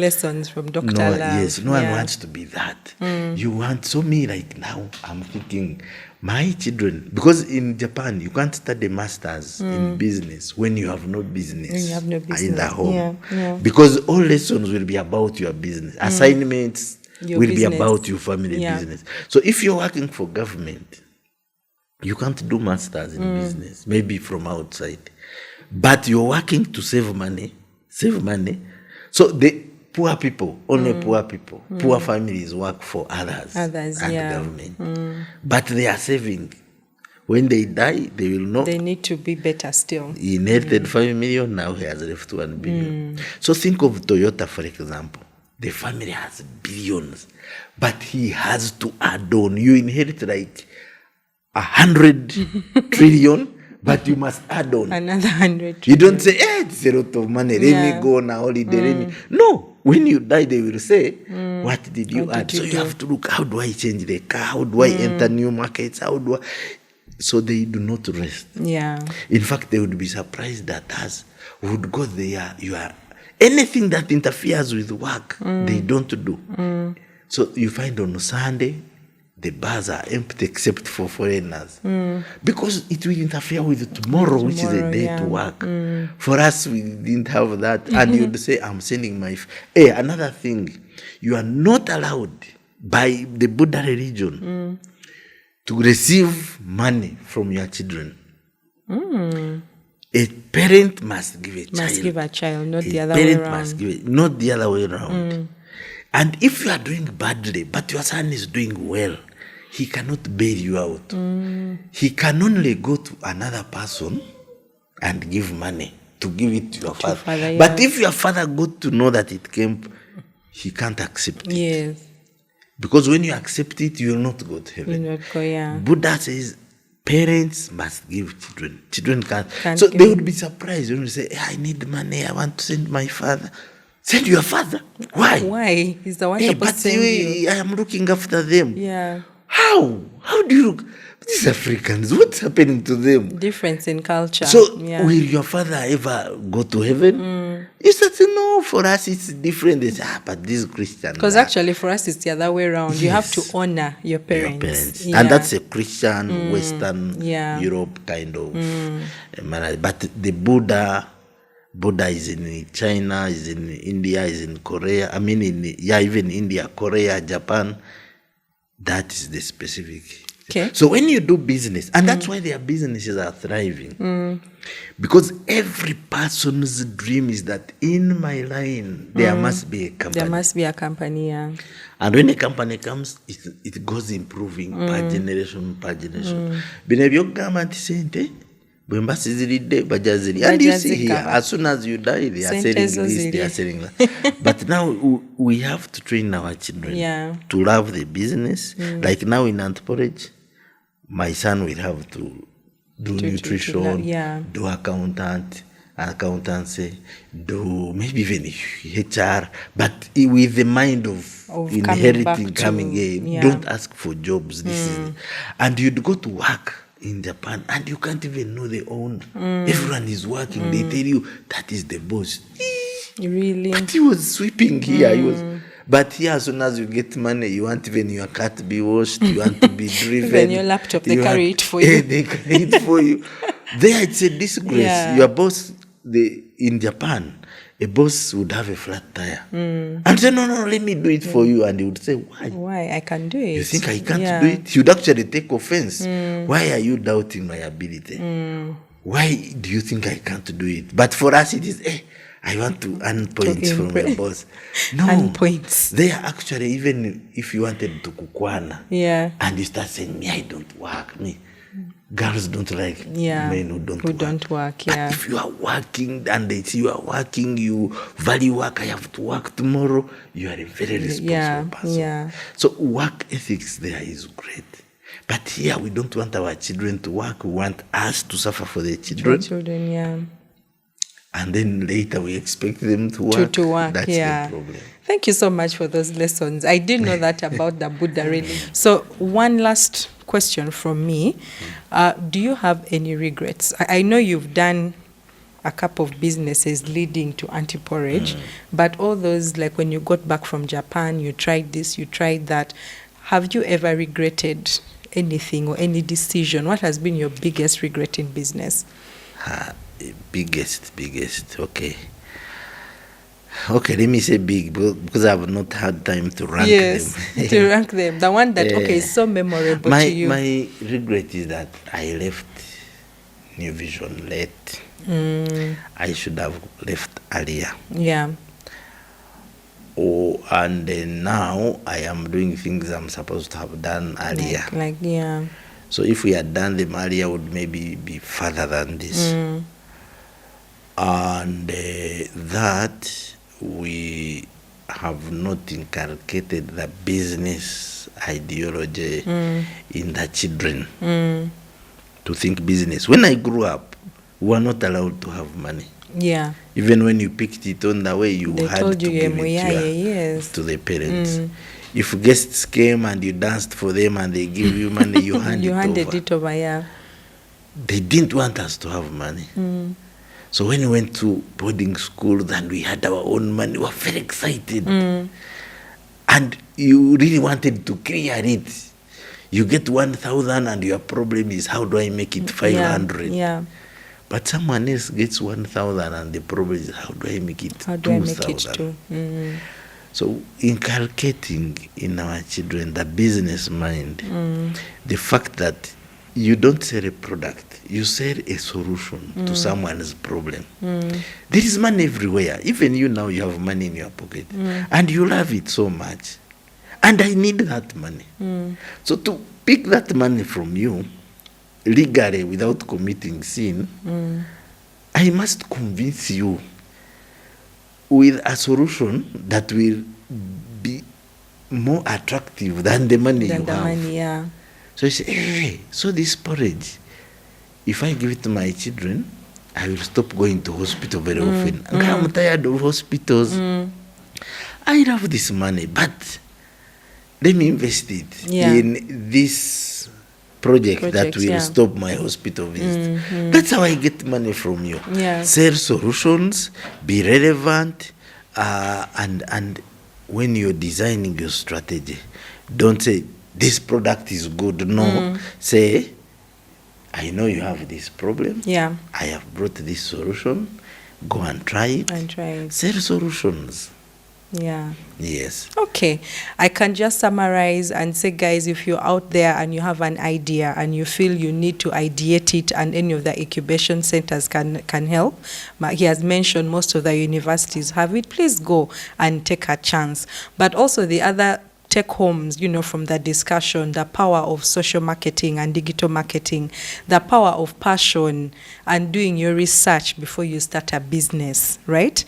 lessons from Dr. Love. Yes, no one wants to be that. You want, so me like now, I'm thinking, my children, because in Japan, you can't study masters in business when you have no business, in the home. Because all lessons will be about your business. Assignments will be about your family business. So if you're working for government, you can't do masters in business, maybe from outside. But you're working to save money. So poor people, only poor people, poor families work for others and government. But they are saving. When they die, they will know. They need to be better still. He inherited 5 million, now he has left 1 billion. So think of Toyota, for example. The family has billions, but he has to add on. You inherit like 100 trillion, but you must add on another 100 trillion. You don't say, it's a lot of money. Let me go on a holiday. No, when you die, they will say, what did you add? So you have to look, how do I change the car? How do I enter new markets? How do I... So they do not rest. Yeah. In fact, they would be surprised that us would go there. You are anything that interferes with work, they don't do. So you find on Sunday, the bars are empty except for foreigners. Because it will interfere with tomorrow, which is a day to work. For us, we didn't have that. And you'd say, I'm sending my... another thing, you are not allowed by the Buddha religion to receive money from your children. A parent must give a child. Must give a child, not the other way around. Must give it, not the other way around. And if you are doing badly, but your son is doing well, he cannot bail you out. He can only go to another person and give money to give it to your father. But if your father got to know that it came, he can't accept it. Yes. Because when you accept it, you will not go to heaven. You will not go, yeah. Buddha says parents must give children. Children can't. So they would be surprised when you say, I need money, I want to send my father. Send your father. Why? Why? He's the one supposed to send you. I am looking after them. Yeah. How? How do you look? These Africans, what's happening to them? Difference in culture. So, will your father ever go to heaven? You said, no, for us it's different. They say, but this Christian. Because actually for us it's the other way around. Yes. You have to honor your parents. Yeah. And that's a Christian, Western, Europe kind of manner. But the Buddha is in China, is in India, is in Korea. I mean, even India, Korea, Japan. That is the specific. Okay. So when you do business, and that's why their businesses are thriving, because every person's dream is that in my line there must be a company. There must be a company, yeah. And when a company comes, it goes improving per generation, per generation. Binebyo government sente, bwemba sizilide bajazili. And you see here, as soon as you die, they are selling this, they are selling that. But now we have to train our children to love the business. Like now in Aunt Porridge, my son will have to do nutrition, do accountancy, do maybe even HR, but with the mind of inheriting, coming in. Don't ask for jobs. This is, and you'd go to work in Japan and you can't even know the owner. Everyone is working. They tell you that is the boss. Really? But he was sweeping here. He was. But here, as soon as you get money, you want even your car to be washed, you want to be driven. Even your laptop, they carry it for you. They carry it for you. There, it's a disgrace. Yeah. Your boss, in Japan, a boss would have a flat tire. And say, no, let me do it for you. And he would say, why? Why? I can do it. You think I can't do it? You'd actually take offense. Why are you doubting my ability? Why do you think I can't do it? But for us, it is, I want to earn points from my boss. No. Earn points. They are actually, even if you wanted to kukwana, and you start saying, me, I don't work, me. Girls don't like men who don't work. But if you are working and they see you are working, you value work, I have to work tomorrow, you are a very responsible person. So work ethics there is great. But here we don't want our children to work, we want us to suffer for the children. And then later we expect them to work. To work, That's the problem. Thank you so much for those lessons. I didn't know that about the Buddha really. So one last question from me. Do you have any regrets? I know you've done a couple of businesses leading to Aunt Porridge, but all those, like when you got back from Japan, you tried this, you tried that. Have you ever regretted anything or any decision? What has been your biggest regret in business? Biggest, okay. Okay, let me say big, because I have not had time to rank them. To rank them. The one that, is so memorable to you. My regret is that I left New Vision late. I should have left earlier. Yeah. And then now I am doing things I'm supposed to have done earlier. Yeah. So if we had done them earlier, would maybe be further than this. And that we have not inculcated the business ideology in the children to think business. When I grew up, we were not allowed to have money. Yeah. Even when you picked it on the way, They had told to you give it to the parents. If guests came and you danced for them and they give you money, you handed it over. Yeah. They didn't want us to have money. So when we went to boarding school and we had our own money, we were very excited. And you really wanted to clear it. You get 1,000 and your problem is, how do I make it 500? Yeah. But someone else gets 1,000 and the problem is, how do I make it 2,000? So inculcating in our children the business mind, the fact that you don't sell a product, you sell a solution to someone's problem. There is money everywhere. Even you now, you have money in your pocket. And you love it so much. And I need that money. So to pick that money from you, legally, without committing sin, I must convince you with a solution that will be more attractive than the money you have. So you say, hey, so this porridge, if I give it to my children, I will stop going to hospital very often. I'm tired of hospitals. I love this money, but let me invest it in this project that will stop my hospital visit. That's how I get money from you. Sell solutions, be relevant, and when you're designing your strategy, don't say, this product is good. No, say, I know you have this problem. I have brought this solution. Go and try it. Sell solutions. Yes. Okay. I can just summarize and say, guys, if you're out there and you have an idea and you feel you need to ideate it, and any of the incubation centers can help. He has mentioned most of the universities have it. Please go and take a chance. But also the other take homes, from the discussion, the power of social marketing and digital marketing, the power of passion and doing your research before you start a business, right?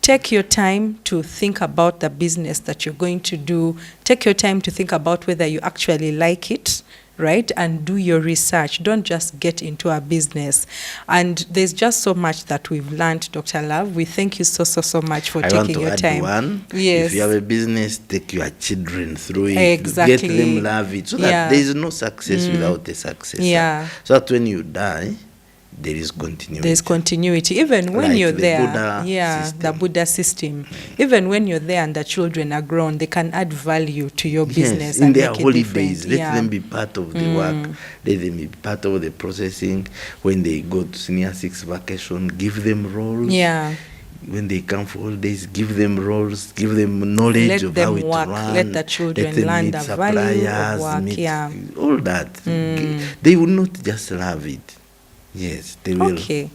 Take your time to think about the business that you're going to do. Take your time to think about whether you actually like it, right? And do your research. Don't just get into a business. And there's just so much that we've learned, Dr. Love. We thank you so much for taking your time. I want to add one. Yes. If you have a business, take your children through it. Exactly. Get them love it. So that there is no success without a successor. So that when you die, there is continuity. There's continuity. Even when you're there, the Buddha system. Even when you're there and the children are grown, they can add value to your business. In their holidays, let them be part of the work. Let them be part of the processing. When they go to senior 6 vacation, give them roles. When they come for holidays, give them roles, give them knowledge of how it runs. Let the children learn the value of work. All that. They will not just love it. Yes, they will. Okay.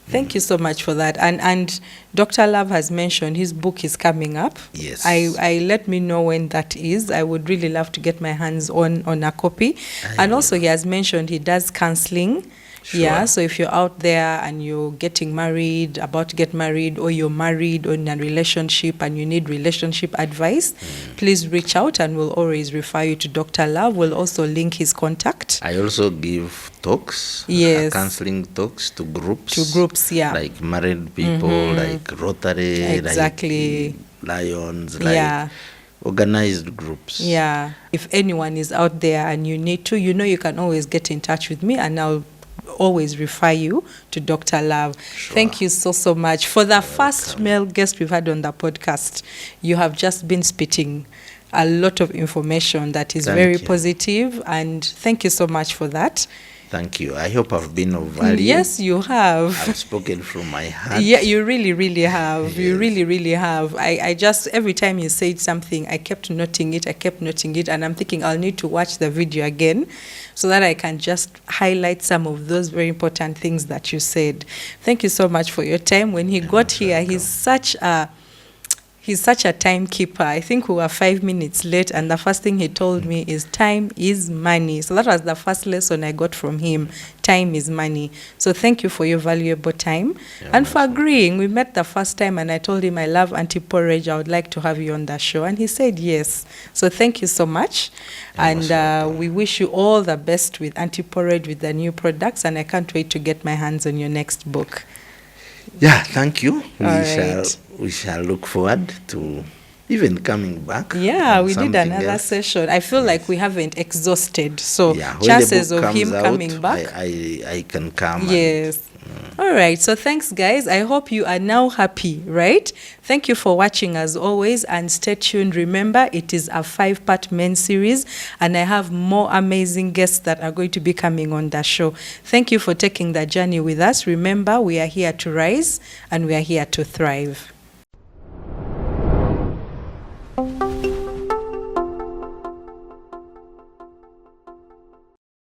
Thank you so much for that. And Dr. Love has mentioned his book is coming up. Yes. I let me know when that is. I would really love to get my hands on a copy. And also he has mentioned he does counseling. Sure. So if you're out there and you're getting married, about to get married, or you're married or in a relationship and you need relationship advice, please reach out and we'll always refer you to Dr. Love. We'll also link his contact. I also give talks, counseling talks to groups. Like married people, like Rotary, like Lions, like organized groups. If anyone is out there and you need to, you can always get in touch with me and I'll always refer you to Dr. Love. Sure. Thank you so much. For the first male guest we've had on the podcast, you have just been spitting a lot of information that is very positive, and thank you so much for that. Thank you. I hope I've been of value. Yes, you have. I've spoken from my heart. Yeah, you really have. Yes. You really have. I just, every time you said something, I kept noting it, and I'm thinking I'll need to watch the video again so that I can just highlight some of those very important things that you said. Thank you so much for your time. When he got here, he's He's such a timekeeper. I think we were 5 minutes late, and the first thing he told me is time is money. So that was the first lesson I got from him. Time is money. So thank you for your valuable time and for agreeing. We met the first time, and I told him I love Aunt Porridge. I would like to have you on the show, and he said yes. So thank you so much, and we wish you all the best with Aunt Porridge with the new products, and I can't wait to get my hands on your next book. Yeah, thank you. We shall look forward to even coming back. Yeah, we did another session. I feel like we haven't exhausted. So chances of him coming back. I can come. Yes. All right. So thanks, guys. I hope you are now happy, right? Thank you for watching as always, and stay tuned. Remember, it is a 5-part main series, and I have more amazing guests that are going to be coming on the show. Thank you for taking the journey with us. Remember, we are here to rise and we are here to thrive.